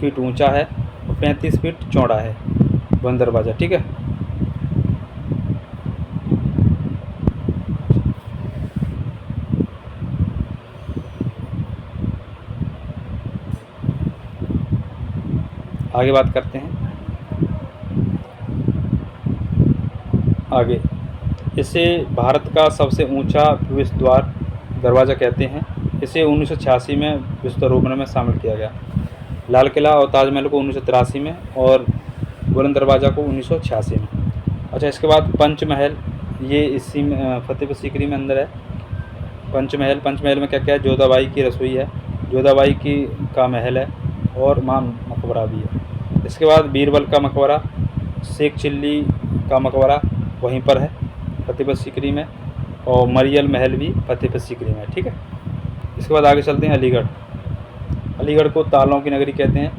फीट ऊंचा है और 35 फीट चौड़ा है बुलंद दरवाज़ा, ठीक है। आगे बात करते हैं। आगे, इसे भारत का सबसे ऊंचा प्रवेश द्वार दरवाज़ा कहते हैं। इसे 1986 में विश्व धरोहर में शामिल किया गया। लाल किला और ताजमहल को 1983 में और बुलंद दरवाज़ा को 1986 में। अच्छा, इसके बाद पंचमहल, ये इसी में फतेहपुर सीकरी में अंदर है, पंचमहल, पंचमहल में क्या क्या है, जोधाबाई की रसोई है, जोधाबाई की का महल है और मां मकबरा भी है। इसके बाद बीरबल का मकबरा, शेख चिल्ली का मकबरा वहीं पर है फतेहपुर सीकरी में, और मरियल महल भी फतेहपुर सीकरी में है। ठीक है, इसके बाद आगे चलते हैं अलीगढ़। अलीगढ़ को तालों की नगरी कहते हैं।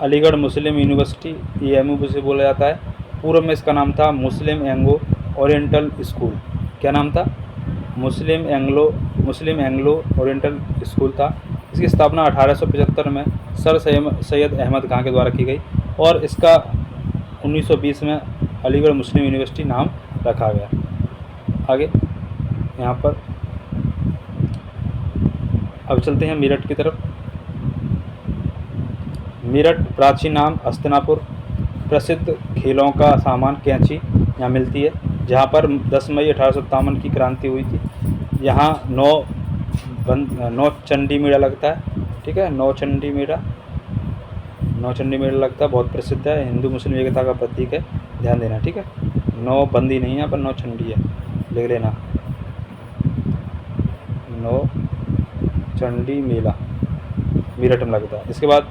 अलीगढ़ मुस्लिम यूनिवर्सिटी, AMU से बोला जाता है। पूर्व में इसका नाम था मुस्लिम एंग्लो ओरिएंटल स्कूल। क्या नाम था? मुस्लिम एंग्लो ओरिएंटल स्कूल था। इसकी स्थापना 1875 में सर सैयद अहमद खां के द्वारा की गई और इसका 1920 में अलीगढ़ मुस्लिम यूनिवर्सिटी नाम रखा गया। आगे यहाँ पर अब चलते हैं मेरठ की तरफ। मेरठ प्राचीन नाम हस्तिनापुर। प्रसिद्ध खेलों का सामान कैंची यहाँ मिलती है, जहाँ पर 10 मई 1857 की क्रांति हुई थी। यहाँ नौ चंडी मेला लगता है। ठीक है, नौ चंडी मेला लगता है, बहुत प्रसिद्ध है, हिंदू मुस्लिम एकता का प्रतीक है, ध्यान देना। ठीक है, नौ बंदी नहीं है यहाँ पर, नौ चंडी है, लिख लेना, नौ चंडी मेला मेरठ में लगता है। इसके बाद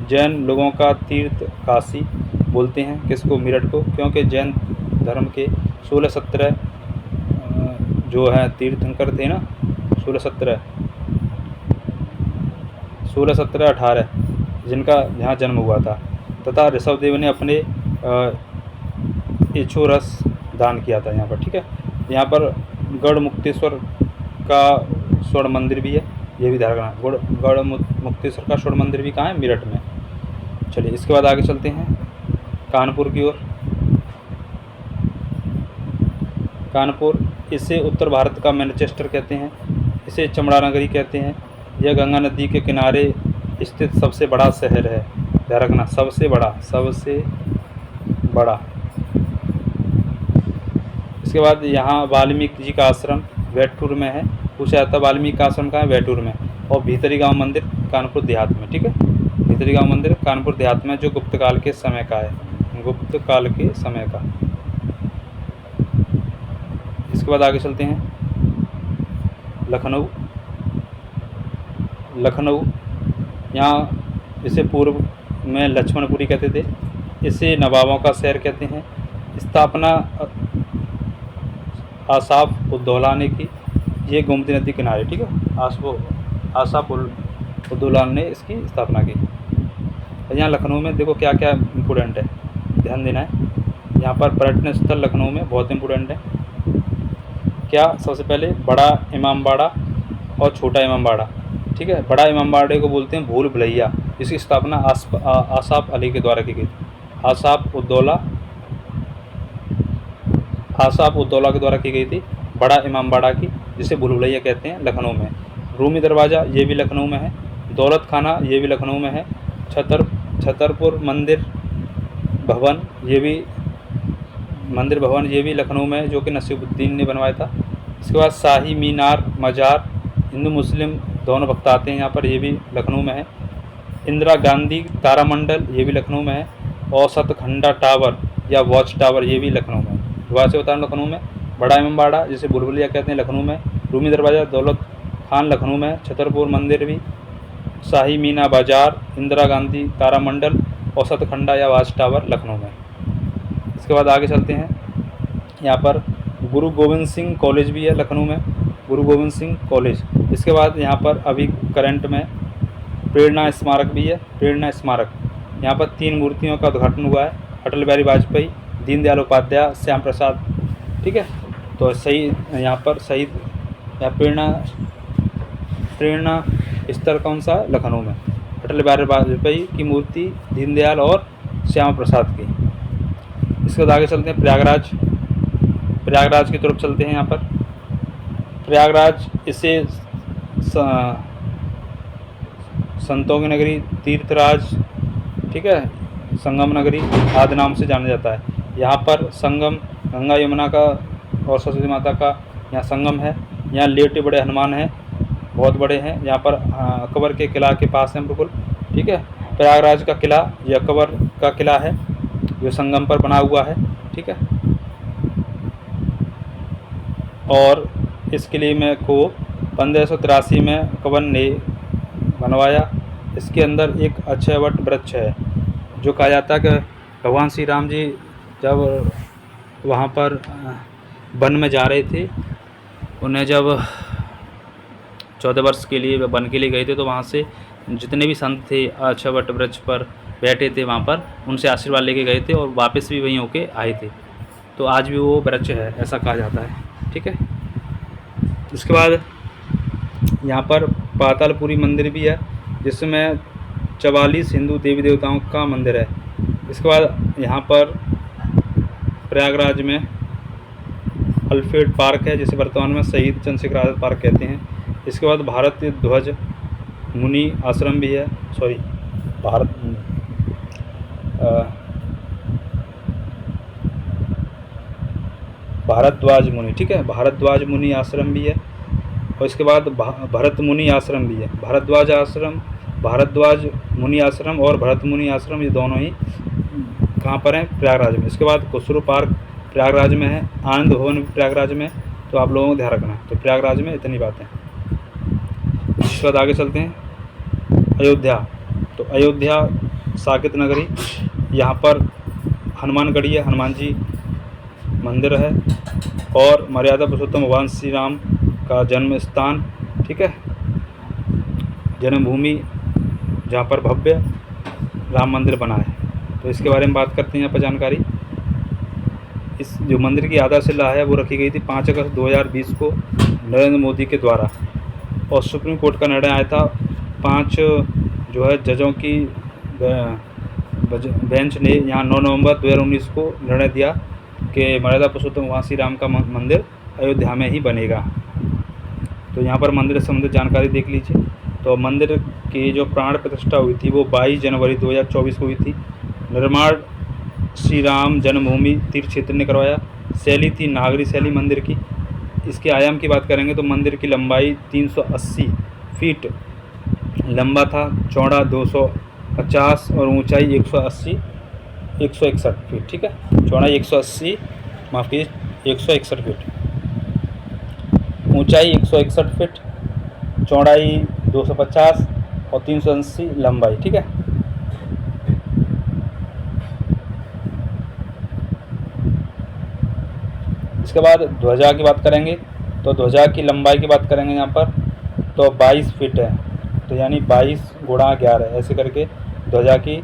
जैन लोगों का तीर्थ काशी बोलते हैं किसको? मेरठ को, क्योंकि जैन धर्म के 16-17 जो है तीर्थंकर थे ना, 16-17-18 जिनका यहाँ जन्म हुआ था, तथा ऋषभदेव ने अपने इच्छोरस दान किया था यहाँ पर। ठीक है, यहाँ पर गढ़ मुक्तेश्वर का स्वर्ण मंदिर भी है, ये भी ध्यान रखना। गढ़ मुक्तेश्वर का स्वर्ण मंदिर भी कहाँ है? मेरठ में। चलिए इसके बाद आगे चलते हैं कानपुर की ओर। कानपुर, इसे उत्तर भारत का मैनचेस्टर कहते हैं, इसे चमड़ा नगरी कहते हैं। यह गंगा नदी के किनारे स्थित सबसे बड़ा शहर है, ध्यान रखना, सबसे बड़ा। इसके बाद यहाँ वाल्मीकि जी का आश्रम वैठूर में है। पूछा जाता है वाल्मीकि का आश्रम कहाँ है? वैठूर में। और भीतरी गांव मंदिर कानपुर देहात में। ठीक है, भीतरी गांव मंदिर कानपुर देहात में, जो गुप्त काल के समय का है, गुप्त काल के समय का। इसके बाद आगे चलते हैं लखनऊ। यहाँ इसे पूर्व में लक्ष्मणपुरी कहते थे, इसे नवाबों का शहर कहते हैं। स्थापना आसाफ उद्दौला ने की, ये गोमती नदी किनारे। ठीक है, आसाफ उद्दौला ने इसकी स्थापना की। यहाँ लखनऊ में देखो क्या क्या इम्पोर्टेंट है, ध्यान देना है। यहाँ पर पर्यटन स्थल लखनऊ में बहुत इम्पोर्टेंट है। क्या? सबसे पहले बड़ा इमामबाड़ा और छोटा इमामबाड़ा। ठीक है, बड़ा इमामबाड़े को बोलते हैं भूल भुलैया, इसकी स्थापना आसाफ अली के द्वारा की गई। आसाफ उद्दौला के द्वारा की गई थी बड़ा इमामबाड़ा की, जिसे भूल भुलैया कहते हैं, लखनऊ में। रूमी दरवाज़ा, ये भी लखनऊ में है। दौलत खाना, ये भी लखनऊ में है। छतरपुर मंदिर भवन, ये भी लखनऊ में है, जो कि नसीरुद्दीन ने बनवाया था। इसके बाद शाही मीनार मज़ार, हिंदू मुस्लिम दोनों भक्त आते हैं यहाँ पर, ये भी लखनऊ में है। इंदिरा गांधी तारामंडल, ये भी लखनऊ में है। और सतखंडा टावर या वॉच टावर, ये भी लखनऊ में है। दोबारा से बता रहा हूँ, लखनऊ में बड़ा इमामबाड़ा जिसे भूल भुलैया कहते हैं, लखनऊ में। रूमी दरवाज़ा, दौलत खान लखनऊ में। छतरपुर मंदिर भी, शाही मीना बाज़ार, इंदिरा गांधी तारामंडल और सतखंडा या वॉच टावर लखनऊ में। इसके बाद आगे चलते हैं, यहाँ पर गुरु गोविंद सिंह कॉलेज भी है लखनऊ में, गुरु गोविंद सिंह कॉलेज। इसके बाद यहाँ पर अभी करंट में प्रेरणा स्मारक भी है। प्रेरणा स्मारक, यहाँ पर 3 मूर्तियों का उद्घाटन हुआ है, अटल बिहारी वाजपेयी, दीनदयाल उपाध्याय, श्याम प्रसाद। ठीक है, तो सही यहाँ पर शहीद या प्रेरणा स्थल कौन सा है? लखनऊ में। अटल बिहारी वाजपेयी की मूर्ति, दीनदयाल और श्यामा प्रसाद की। इसके बाद आगे चलते हैं प्रयागराज की तरफ चलते हैं। यहाँ पर प्रयागराज, इसे संतों की नगरी, तीर्थराज, ठीक है, संगम नगरी आदि नाम से जाना जाता है। यहाँ पर संगम गंगा यमुना का और सरस्वती माता का यहाँ संगम है। यहाँ लेटे बड़े हनुमान हैं, बहुत बड़े हैं। यहाँ पर अकबर के किला के पास हैं बिल्कुल। ठीक है, प्रयागराज का किला ये अकबर का किला है, जो संगम पर बना हुआ है। ठीक है, और इस किले में को 1583 में अकबर ने बनवाया। इसके अंदर एक अक्षयवट वृक्ष है, जो कहा जाता है कि भगवान श्री राम जी जब वहाँ पर वन में जा रहे थे, उन्हें जब 14 वर्ष के लिए वन के लिए गए थे, तो वहाँ से जितने भी संत थे अक्षयवट वृक्ष पर बैठे थे, वहाँ पर उनसे आशीर्वाद लेके गए थे और वापस भी वहीं होके आए थे। तो आज भी वो वृक्ष है, ऐसा कहा जाता है। ठीक है। इसके बाद यहाँ पर पातालपुरी मंदिर भी है, जिसमें 44 हिंदू देवी देवताओं का मंदिर है। इसके बाद यहाँ पर प्रयागराज में अल्फ्रेड पार्क है, जिसे वर्तमान में शहीद चंद्रशेखर आज़ाद पार्क कहते हैं। इसके बाद भारत ध्वज मुनि आश्रम भी है, भारद्वाज मुनि, ठीक है, भारद्वाज मुनि आश्रम भी है। और इसके बाद भरत मुनि आश्रम भी है। भारद्वाज मुनि आश्रम और भरत मुनि आश्रम, ये दोनों ही कहाँ पर हैं? प्रयागराज में। इसके बाद खुसरो पार्क प्रयागराज में है, आनंद भवन भी प्रयागराज में। तो आप लोगों को ध्यान रखना है। तो प्रयागराज में इतनी बातें। इसके बाद आगे चलते हैं अयोध्या। तो अयोध्या साकेत नगरी, यहाँ पर हनुमानगढ़ी है, हनुमान जी मंदिर है, और मर्यादा पुरुषोत्तम भगवान श्री राम का जन्म स्थान, ठीक है, जन्मभूमि, जहाँ पर भव्य राम मंदिर बना है। तो इसके बारे में बात करते हैं यहाँ पर जानकारी। इस जो मंदिर की आधारशिला है वो रखी गई थी 5 अगस्त 2020 को नरेंद्र मोदी के द्वारा, और सुप्रीम कोर्ट का निर्णय आया था 5 जो है जजों की बेंच ने यहाँ 9 नवंबर 2019 को निर्णय दिया कि मर्यादा पुरुषोत्तम भगवान श्री राम का मंदिर अयोध्या में ही बनेगा। तो यहाँ पर मंदिर से संबंधित जानकारी देख लीजिए। तो मंदिर की जो प्राण प्रतिष्ठा हुई थी वो 22 जनवरी 2024 को हुई थी। निर्माण श्री राम जन्मभूमि तीर्थ क्षेत्र ने करवाया। शैली थी नागरी शैली मंदिर की। इसके आयाम की बात करेंगे तो मंदिर की लंबाई 380 फीट लंबा था, चौड़ा 250 और ऊंचाई 161 फीट, ठीक है, चौड़ाई 161 फीट, ऊंचाई 161 फीट, चौड़ाई 250 और 380 लंबाई, ठीक है। इसके बाद ध्वजा की बात करेंगे तो ध्वजा की लंबाई की बात करेंगे यहाँ पर तो 22 फीट है, तो यानी 22 गुणा 11 ऐसे करके ध्वजा की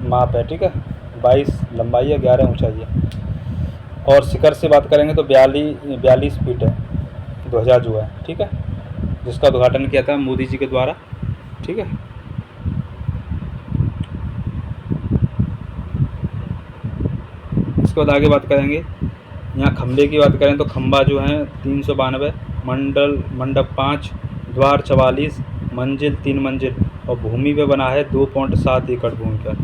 माप है, ठीक है। 22 लंबाई है, 11 ऊंचाई है। और शिखर से बात करेंगे तो 42 फीट है ध्वजा जो है, ठीक है, जिसका उद्घाटन किया था मोदी जी के द्वारा, ठीक है। इसके बाद आगे बात करेंगे यहाँ खंबे की बात करें तो खंबा जो है 392, मंडप 5, द्वार 44, मंजिल 3 मंजिल और भूमि पे बना है 2.7 एकड़ भूमि पर।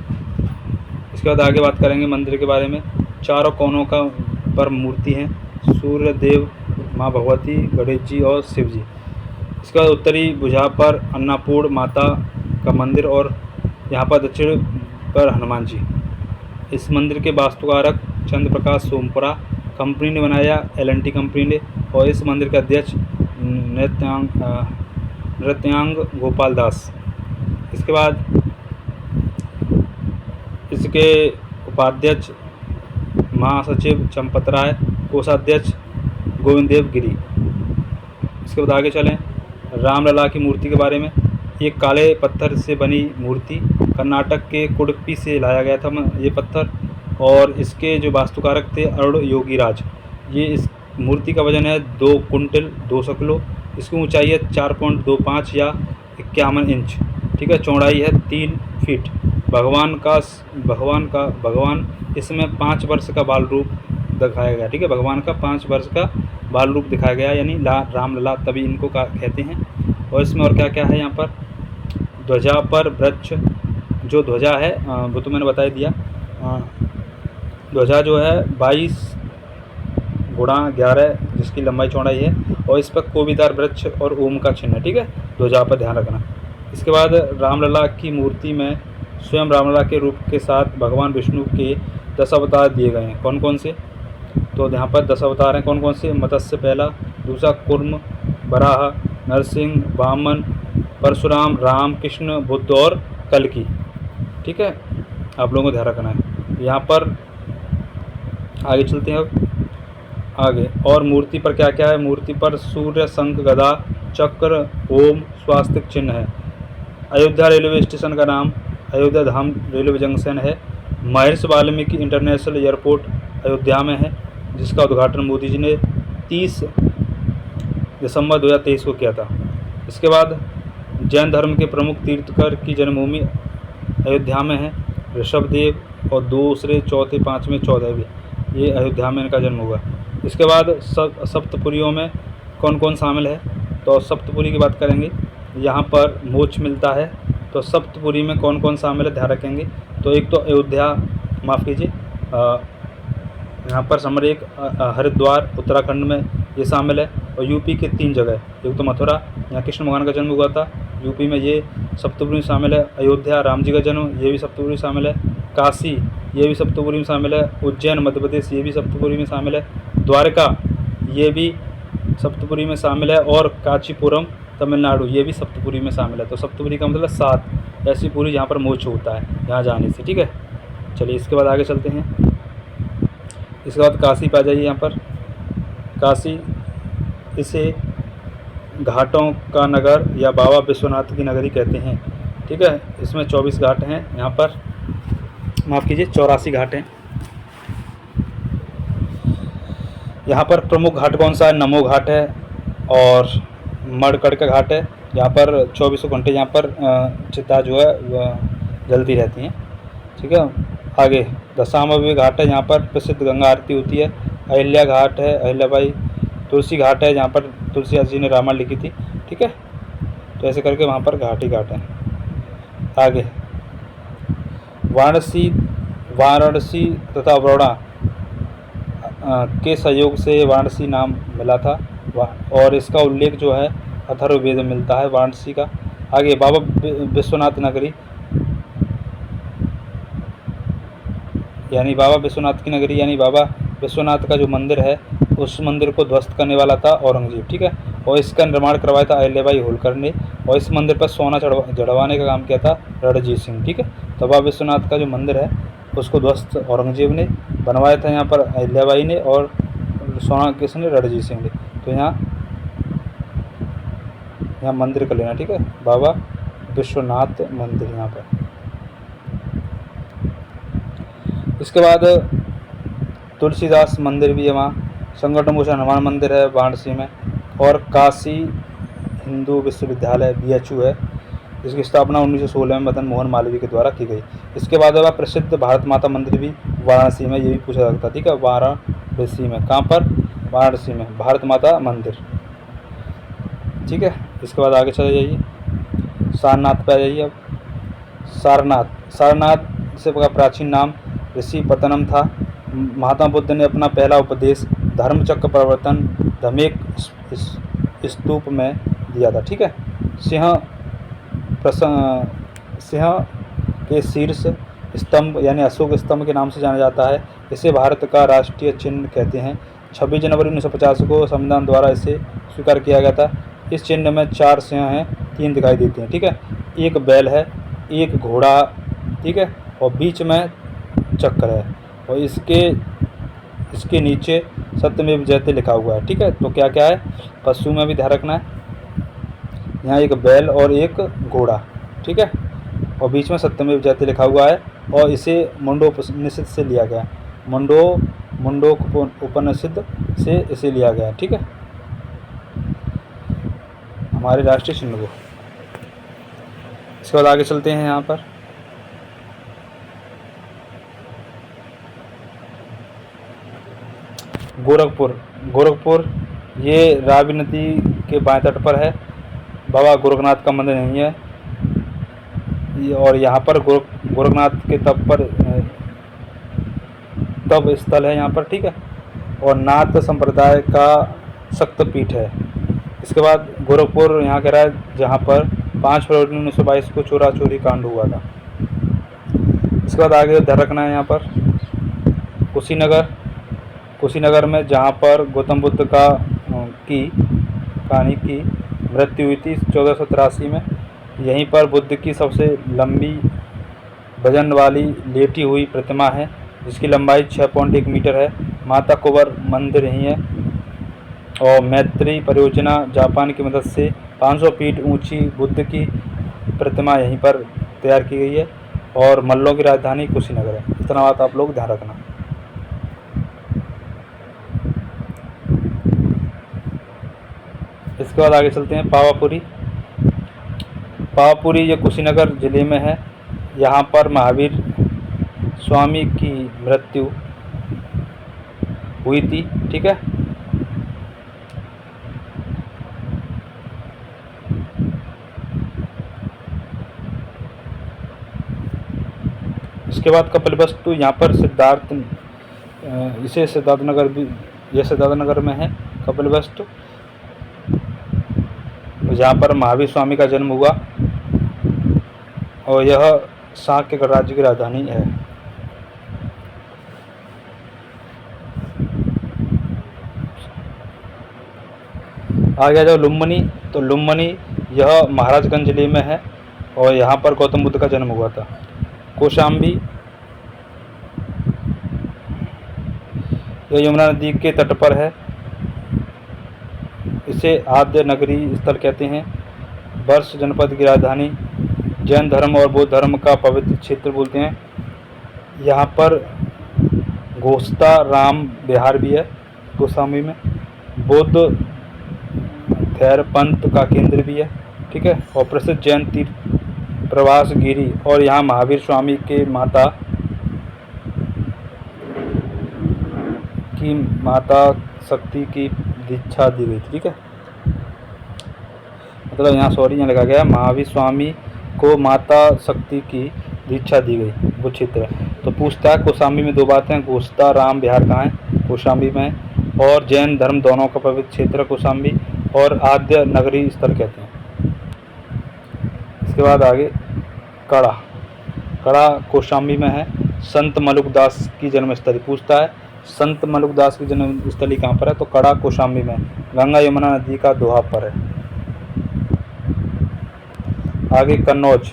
इसके बाद आगे बात करेंगे मंदिर के बारे में। चारों कोनों का पर मूर्ति हैं, सूर्य देव, माँ भगवती, गणेश जी और शिव जी। इसके बाद उत्तरी भुजा पर अन्नपूर्ण माता का मंदिर और यहाँ पर दक्षिण पर हनुमान जी। इस मंदिर के वास्तुकारक चंद्र प्रकाश सोमपुरा कंपनी ने बनाया, L&T कंपनी ने, और इस मंदिर के अध्यक्ष नृत्यांग गोपाल दास। इसके बाद इसके उपाध्यक्ष महासचिव चंपत राय, कोषाध्यक्ष गोविंद देव गिरी। इसके बाद आगे चलें रामलला की मूर्ति के बारे में। एक काले पत्थर से बनी मूर्ति कर्नाटक के कुडुप्पी से लाया गया था ये पत्थर, और इसके जो वास्तुकारक थे अरुण योगीराज। ये इस मूर्ति का वजन है 2 कुंटल 200 किलो। इसकी ऊंचाई है 4.25 या 51 इंच, ठीक है। चौड़ाई है 3 फीट। भगवान इसमें 5 वर्ष का बाल रूप दिखाया गया, ठीक है। भगवान का 5 वर्ष का बाल रूप दिखाया गया, यानी रामलला तभी इनको कहते हैं। और इसमें और क्या क्या है यहाँ पर ध्वजा पर वृक्ष, जो ध्वजा है वो तो मैंने बता ही दिया। ध्वजा जो है 22 गुणा 11 जिसकी लंबाई चौड़ाई है, और इस पर कोबीदार वृक्ष और ओम का चिन्ह है, ठीक है। ध्वजा पर ध्यान रखना। इसके बाद रामलला की मूर्ति में स्वयं रामलला के रूप के साथ भगवान विष्णु के 10 अवतार दिए गए हैं। कौन कौन से? तो यहाँ पर 10 अवतार हैं। कौन कौन से? मत्स्य पहला, दूसरा कुर्म, वराह, नरसिंह, वामन, परशुराम, राम, कृष्ण, बुद्ध और कल्कि। ठीक है, आप लोगों को ध्यान रखना है। यहाँ पर आगे चलते हैं अब आगे। और मूर्ति पर क्या क्या है? मूर्ति पर सूर्य, शंख, गदा, चक्र, ओम, स्वास्तिक चिन्ह है। अयोध्या रेलवे स्टेशन का नाम अयोध्या धाम रेलवे जंक्शन है। महर्षि वाल्मीकि इंटरनेशनल एयरपोर्ट अयोध्या में है, जिसका उद्घाटन मोदी जी ने 30 दिसंबर 2023 को किया था। इसके बाद जैन धर्म के प्रमुख तीर्थकर की जन्मभूमि अयोध्या में है। ऋषभदेव और दूसरे, चौथे, पाँचवें, 14वें ये अयोध्या में इनका जन्म हुआ। इसके बाद सप्तपुरियों में कौन कौन शामिल है? तो सप्तपुरी की बात करेंगे, यहाँ पर मोक्ष मिलता है। तो सप्तपुरी में कौन कौन शामिल है ध्यान रखेंगे। तो एक तो अयोध्या, माफ़ कीजिए, यहाँ पर नंबर 1 हरिद्वार उत्तराखंड में ये शामिल है। और यूपी के 3 जगह, एक तो मथुरा, यहाँ कृष्ण भगवान का जन्म हुआ था, यूपी में ये सप्तपुरी में शामिल है। अयोध्या, राम जी का जन्म, ये भी सप्तपुरी में शामिल है। काशी, ये भी सप्तपुरी में शामिल है। उज्जैन, मध्य प्रदेश, ये भी सप्तपुरी में शामिल है। द्वारका, ये भी सप्तपुरी में शामिल है। और कांचीपुरम, तमिलनाडु, ये भी सप्तपुरी में शामिल है। तो सप्तपुरी का मतलब 7 ऐसी पुरी जहाँ पर मोक्ष होता है यहाँ जाने से। ठीक है, चलिए इसके बाद आगे चलते हैं। इसके बाद काशी पे आ जाइए। यहाँ पर काशी, इसे घाटों का नगर या बाबा विश्वनाथ की नगरी कहते हैं। ठीक है, इसमें 24 घाट हैं। यहाँ पर माफ़ कीजिए 84 घाट हैं। यहाँ पर प्रमुख घाट कौन सा है? नमो घाट है और मणकड़का घाट है। यहाँ पर 24 घंटे यहाँ पर चिता जो है वह जलती रहती हैं। ठीक है, आगे दशामावी घाट है, यहाँ पर प्रसिद्ध गंगा आरती होती है। अहिल्या घाट है, अहिल्याबाई। तुलसी घाट है, जहाँ पर तुलसीदास जी ने रामायण लिखी थी। ठीक है, तो ऐसे करके वहाँ पर घाट ही घाट है। आगे वाराणसी तथा बड़ौदा के सहयोग से वाराणसी नाम मिला था और इसका उल्लेख जो है अथर्ववेद में मिलता है वाराणसी का। आगे बाबा विश्वनाथ नगरी, यानी बाबा विश्वनाथ की नगरी, यानी बाबा विश्वनाथ का जो मंदिर है उस मंदिर को ध्वस्त करने वाला था औरंगजेब। ठीक है, और इसका निर्माण करवाया था अहिल्याबाई होलकर ने। और इस मंदिर पर सोना जड़वाने का काम किया था रणजीत सिंह। ठीक है, तो बाबा विश्वनाथ का जो मंदिर है उसको ध्वस्त औरंगजेब ने बनवाया था यहाँ पर अहिल्याबाई ने, और सोना किसने? रणजीत सिंह ने। तो यहाँ मंदिर का लेना। ठीक है, बाबा विश्वनाथ मंदिर यहाँ पर। इसके बाद तुलसीदास मंदिर भी है वहाँ। संगठन भूषण हनुमान मंदिर है वाराणसी में। और काशी हिंदू विश्वविद्यालय BHU है, इसकी स्थापना 1916 में मदन मोहन मालवीय के द्वारा की गई। इसके बाद वह प्रसिद्ध भारत माता मंदिर भी वाराणसी में, ये भी पूछा जाता। ठीक है, वाराणसी में, कहाँ पर? वाराणसी में भारत माता मंदिर। ठीक है, इसके बाद आगे चले जाइए, सारनाथ पे आ जाइए। अब सारनाथ से का प्राचीन नाम ऋषि पतनम था। महात्मा बुद्ध ने अपना पहला उपदेश धर्मचक्र प्रवर्तन धमेक स्तूप में दिया था। ठीक है, सिंह के शीर्ष स्तंभ यानी अशोक स्तंभ के नाम से जाना जाता है। इसे भारत का राष्ट्रीय चिन्ह कहते हैं। 26 जनवरी 1950 को संविधान द्वारा इसे स्वीकार किया गया था। इस चिन्ह में 4 सिंह हैं, 3 दिखाई देते हैं। ठीक है, एक बैल है, एक घोड़ा, ठीक है, और बीच में चक्र है, और इसके नीचे सत्यमेव जयते लिखा हुआ है। ठीक है, तो क्या क्या है? पशु में भी ध्यान रखना है। यहाँ एक बैल और एक घोड़ा। ठीक है, और बीच में सत्यमेव जयते लिखा हुआ है, और इसे मुंडोपनिषद से लिया गया। मुंडोपनिषद से इसे लिया गया। ठीक है, हमारे राष्ट्रीय चिन्ह को। इसके बाद आगे चलते हैं। यहाँ पर गोरखपुर ये रावी नदी के बाएं तट पर है। बाबा गोरखनाथ का मंदिर नहीं है, और यहाँ पर गोरखनाथ के तप स्थल है यहाँ पर। ठीक है, और नाथ संप्रदाय का शक्तिपीठ है। इसके बाद गोरखपुर यहाँ कह रहा है जहाँ पर 5 फरवरी 1922 को चोरा चोरी कांड हुआ था। इसके बाद आगे ध्यान रखना है यहाँ पर कुशीनगर में जहाँ पर गौतम बुद्ध का कानी की मृत्यु हुई थी 1483 में। यहीं पर बुद्ध की सबसे लंबी वजन वाली लेटी हुई प्रतिमा है, जिसकी लंबाई 6.1 मीटर है। माता कुबर मंदिर यहीं है। और मैत्री परियोजना जापान की मदद से 500 फीट ऊंची बुद्ध की प्रतिमा यहीं पर तैयार की गई है। और मल्लों की राजधानी कुशीनगर है। इतना बात आप लोग ध्यान रखना। इसके बाद आगे चलते हैं पावापुरी। पावापुरी ये कुशीनगर जिले में है। यहाँ पर महावीर स्वामी की मृत्यु हुई थी। ठीक है। इसके बाद कपिलवस्तु, यहाँ पर सिद्धार्थ, इसे सिद्धार्थनगर भी, यह सिद्धार्थनगर में है कपिलवस्तु, जहाँ पर महावीर स्वामी का जन्म हुआ। और यह शाक्य गणराज्य की राजधानी है। आगे आ जाओ लुम्बिनी। तो लुम्बिनी यह महाराजगंज जिले में है और यहाँ पर गौतम बुद्ध का जन्म हुआ था। कौशाम्बी यह यमुना नदी के तट पर है। इसे आद्य नगरी स्थल कहते हैं। वर्ष जनपद की राजधानी, जैन धर्म और बौद्ध धर्म का पवित्र क्षेत्र बोलते हैं। यहाँ पर घोषता राम विहार भी है कौशाम्बी में। बौद्ध थैर पंथ का केंद्र भी है। ठीक है। और प्रसिद्ध जैन तीर्थ प्रवास गिरी, और यहाँ महावीर स्वामी के माता शक्ति की दीक्षा दी गई। ठीक है। मतलब यहाँ यहाँ लगा गया महावीर स्वामी को माता शक्ति की दीक्षा दी गई, वो क्षेत्र है। तो पूछता है कौशाम्बी में दो बातें, घोषता राम विहार कहाँ है, कौशाम्बी में, और जैन धर्म दोनों का पवित्र क्षेत्र है कौशाम्बी, और आद्य नगरी स्थल कहते हैं। इसके बाद आगे कड़ा कौशाम्बी में है। संत मलुकदास की जन्मस्थली पूछता है, संत मलुकदास की जन्मस्थली कहाँ पर है, तो कड़ा कौशाम्बी में, गंगा यमुना नदी का दोहा पर है। आगे कन्नौज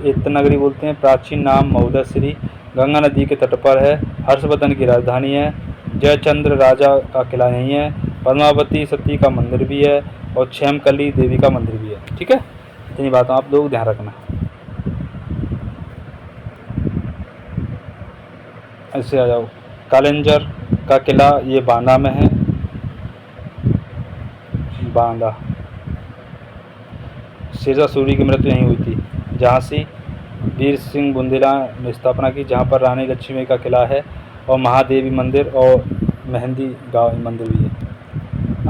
एक नगरी बोलते हैं। प्राचीन नाम महोदयश्री, गंगा नदी के तट पर है। हर्षवर्धन की राजधानी है। जयचंद्र राजा का किला यहीं है। पद्मावती सती का मंदिर भी है और क्षेमकली देवी का मंदिर भी है। ठीक है। इतनी बात आप लोग ध्यान रखना। ऐसे आ जाओ कालेंजर का किला, ये बांदा में है। बांदा शेरशाह सूरी की मृत्यु यहीं हुई थी। झांसी वीर सिंह बुंदेला ने स्थापना की, जहाँ पर रानी लक्ष्मी का किला है और महादेवी मंदिर और मेहंदी गांव मंदिर भी है।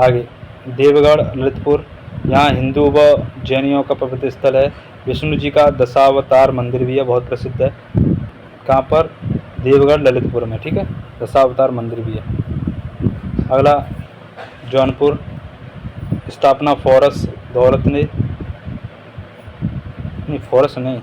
आगे देवगढ़ ललितपुर, यहाँ हिंदू व जैनियों का पवित्र स्थल है। विष्णु जी का दशावतार मंदिर भी है, बहुत प्रसिद्ध है। कहाँ पर, देवगढ़ ललितपुर में। ठीक है। दशावतार मंदिर भी है। अगला जौनपुर, स्थापना फोरस दौलत ने, नहीं फोरस नहीं,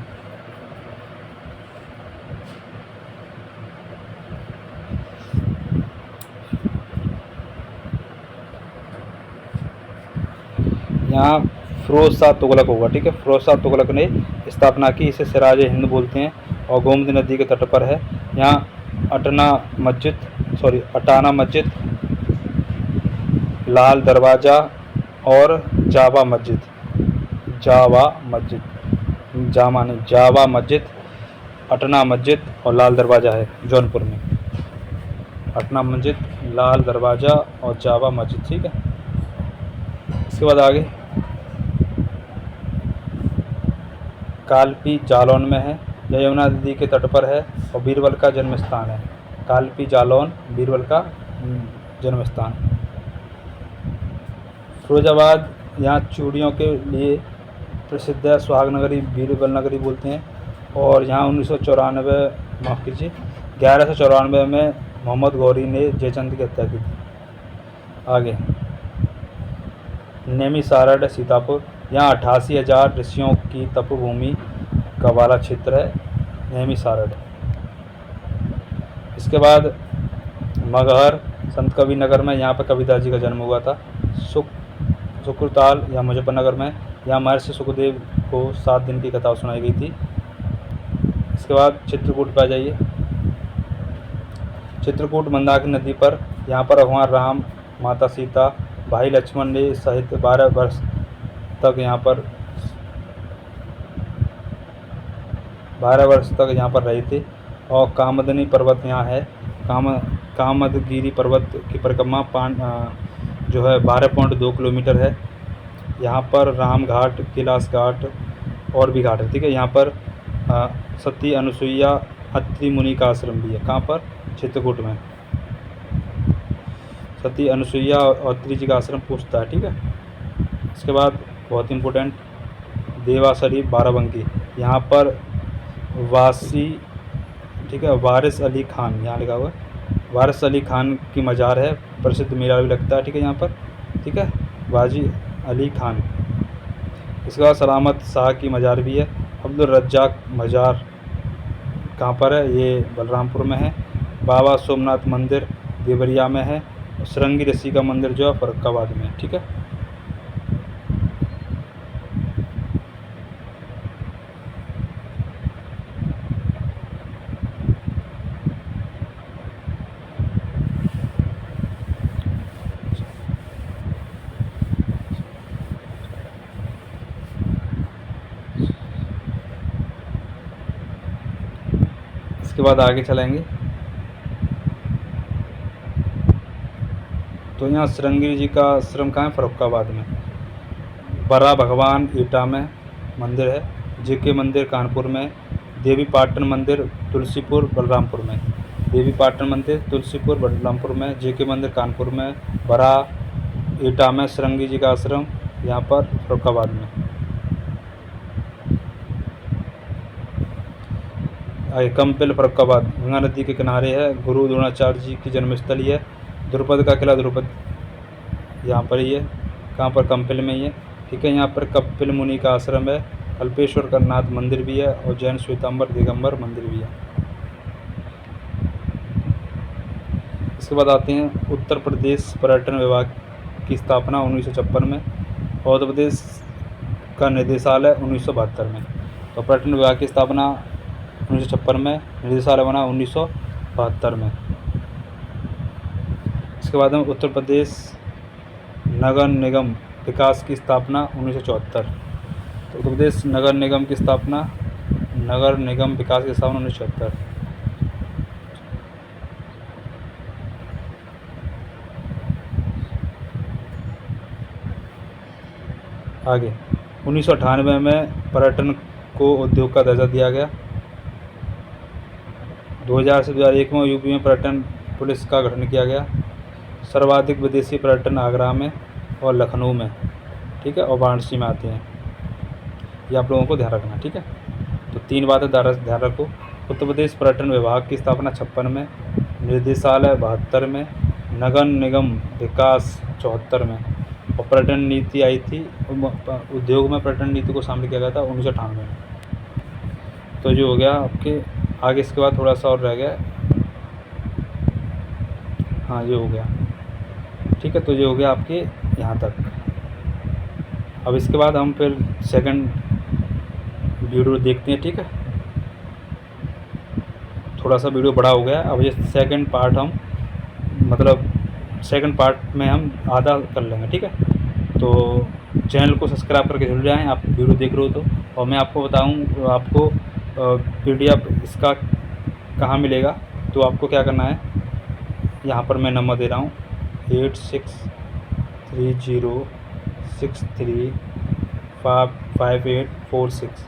यहाँ फिरोज शाह तुगलक होगा। ठीक है। फिरोज शाह तुगलक ने स्थापना की, इसे सिराज हिंद बोलते हैं और गोमती नदी के तट पर है। यहाँ अटाना मस्जिद, लाल दरवाज़ा और जावा मस्जिद, अटना मस्जिद और लाल दरवाज़ा है जौनपुर में। अटना मस्जिद, लाल दरवाज़ा और जावा मस्जिद। ठीक है। इसके बाद आगे कालपी जालौन में है। यह यमुना नदी के तट पर है और बीरबल का जन्म स्थान है। कालपी जालौन बीरबल का जन्म स्थान। फिरोजाबाद यहाँ चूड़ियों के लिए प्रसिद्ध है। सुहाग नगरी, बीरबल नगरी बोलते हैं। और यहाँ 1194 में मोहम्मद गौरी ने जयचंद की हत्या की थी। आगे नेमी सारड सीतापुर, यहाँ 88,000 ऋषियों की तपोभूमि का वाला क्षेत्र है नेमी सारड। इसके बाद मगहर संत कबीर नगर में, यहाँ पर कबीरदास जी का जन्म हुआ था। सुकुरताल या मुजफ्फरनगर में, यहाँ महर्षि सुखदेव को 7 दिन की कथा सुनाई गई थी। इसके बाद चित्रकूट पर आ जाइए। चित्रकूट मंदाकिनी नदी पर, यहाँ पर भगवान राम, माता सीता, भाई लक्ष्मण ने सहित 12 वर्ष तक यहाँ पर रहे थे। और कामदनी पर्वत यहाँ है। कामदगिरी पर्वत की परिक्रमा जो है 12.2 किलोमीटर है। यहाँ पर राम घाट, कैलाश घाट और भी घाट है, ठीक है। यहाँ पर सती अनुसुईया अत्रि मुनि का आश्रम भी है। कहाँ पर? चित्रकूट में सती अनुसुईया और अत्रि जी का आश्रम पूछता है, ठीक है। इसके बाद बहुत इम्पोर्टेंट, देवा शरीफ बाराबंकी, यहाँ पर वासी, ठीक है, वारिस अली खान, यहाँ लिखा हुआ है वारिस अली खान की मज़ार है। प्रसिद्ध मेला भी लगता है, ठीक है, यहाँ पर, ठीक है, वाजी अली खान। इसके बाद सलामत शाह की मज़ार भी है। अब्दुल रज्जाक मज़ार कहाँ पर है? ये बलरामपुर में है। बाबा सोमनाथ मंदिर देवरिया में है। श्रृंगी ऋषि का मंदिर जो है फर्रुखाबाद में है, ठीक है। इसके बाद आगे चलेंगे तो यहाँ श्रृंगी जी का आश्रम कहाँ है? फर्रुखाबाद में। बड़ा भगवान ईटा में मंदिर है। जेके मंदिर कानपुर में। देवी पाटन मंदिर तुलसीपुर बलरामपुर में। देवी पाटन मंदिर तुलसीपुर बलरामपुर में। जेके मंदिर कानपुर में। बड़ा ईटा में श्रृंगी जी का आश्रम यहाँ पर फर्रुखाबाद में। कंपिल फर्रुखाबाद गंगा नदी के किनारे है। गुरु द्रोणाचार्य जी की जन्मस्थली है। द्रुपद का किला द्रुपद यहाँ पर ही है। कहाँ पर? कंपिल में ही है, ठीक है। यहाँ पर कपिल मुनि का आश्रम है। कल्पेश्वर करनाथ मंदिर भी है और जैन श्वेतांबर दिगंबर मंदिर भी है। इसके बाद आते हैं उत्तर प्रदेश पर्यटन विभाग की स्थापना 1956 में। उत्तर प्रदेश का निदेशालय 1972 में। तो पर्यटन विभाग की स्थापना 1956 में, निदेशालय बना 1972 में। इसके बाद में उत्तर प्रदेश नगर निगम विकास की स्थापना 1974। तो उत्तर प्रदेश नगर निगम की स्थापना, नगर निगम विकास की स्थापना 1974। आगे 1998 में पर्यटन को उद्योग का दर्जा दिया गया। 2000 से 2001 में यूपी में पर्यटन पुलिस का गठन किया गया। सर्वाधिक विदेशी पर्यटन आगरा में और लखनऊ में, ठीक है, और वाराणसी में आते हैं। ये आप लोगों को ध्यान रखना, ठीक है। तो 3 बातें ध्यान रखो। उत्तर प्रदेश पर्यटन विभाग की स्थापना 56 में, निदेशालय 72 में, नगर निगम विकास 74 में, और पर्यटन नीति आई थी, उद्योग में पर्यटन नीति को शामिल किया गया था 1998 में। तो जो हो गया आपके आगे। इसके बाद थोड़ा सा और रह गया, हाँ ये हो गया, ठीक है। तो ये हो गया आपके यहाँ तक। अब इसके बाद हम फिर सेकंड वीडियो देखते हैं, ठीक है। थोड़ा सा वीडियो बड़ा हो गया। अब ये सेकंड पार्ट हम सेकंड पार्ट में हम आधा कर लेंगे, ठीक है। तो चैनल को सब्सक्राइब करके जुड़ जाएँ आप वीडियो देख रहे हो तो। और मैं आपको बताऊँ आपको PDF इसका कहाँ मिलेगा। तो आपको क्या करना है, यहाँ पर मैं नंबर दे रहा हूँ 8630635846।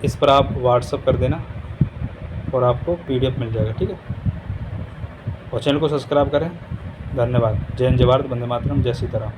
इस पर आप व्हाट्सअप कर देना और आपको PDF मिल जाएगा, ठीक है। और चैनल को सब्सक्राइब करें। धन्यवाद। जय हिंद, जय भारत, वंदे मातरम, जय सीताराम।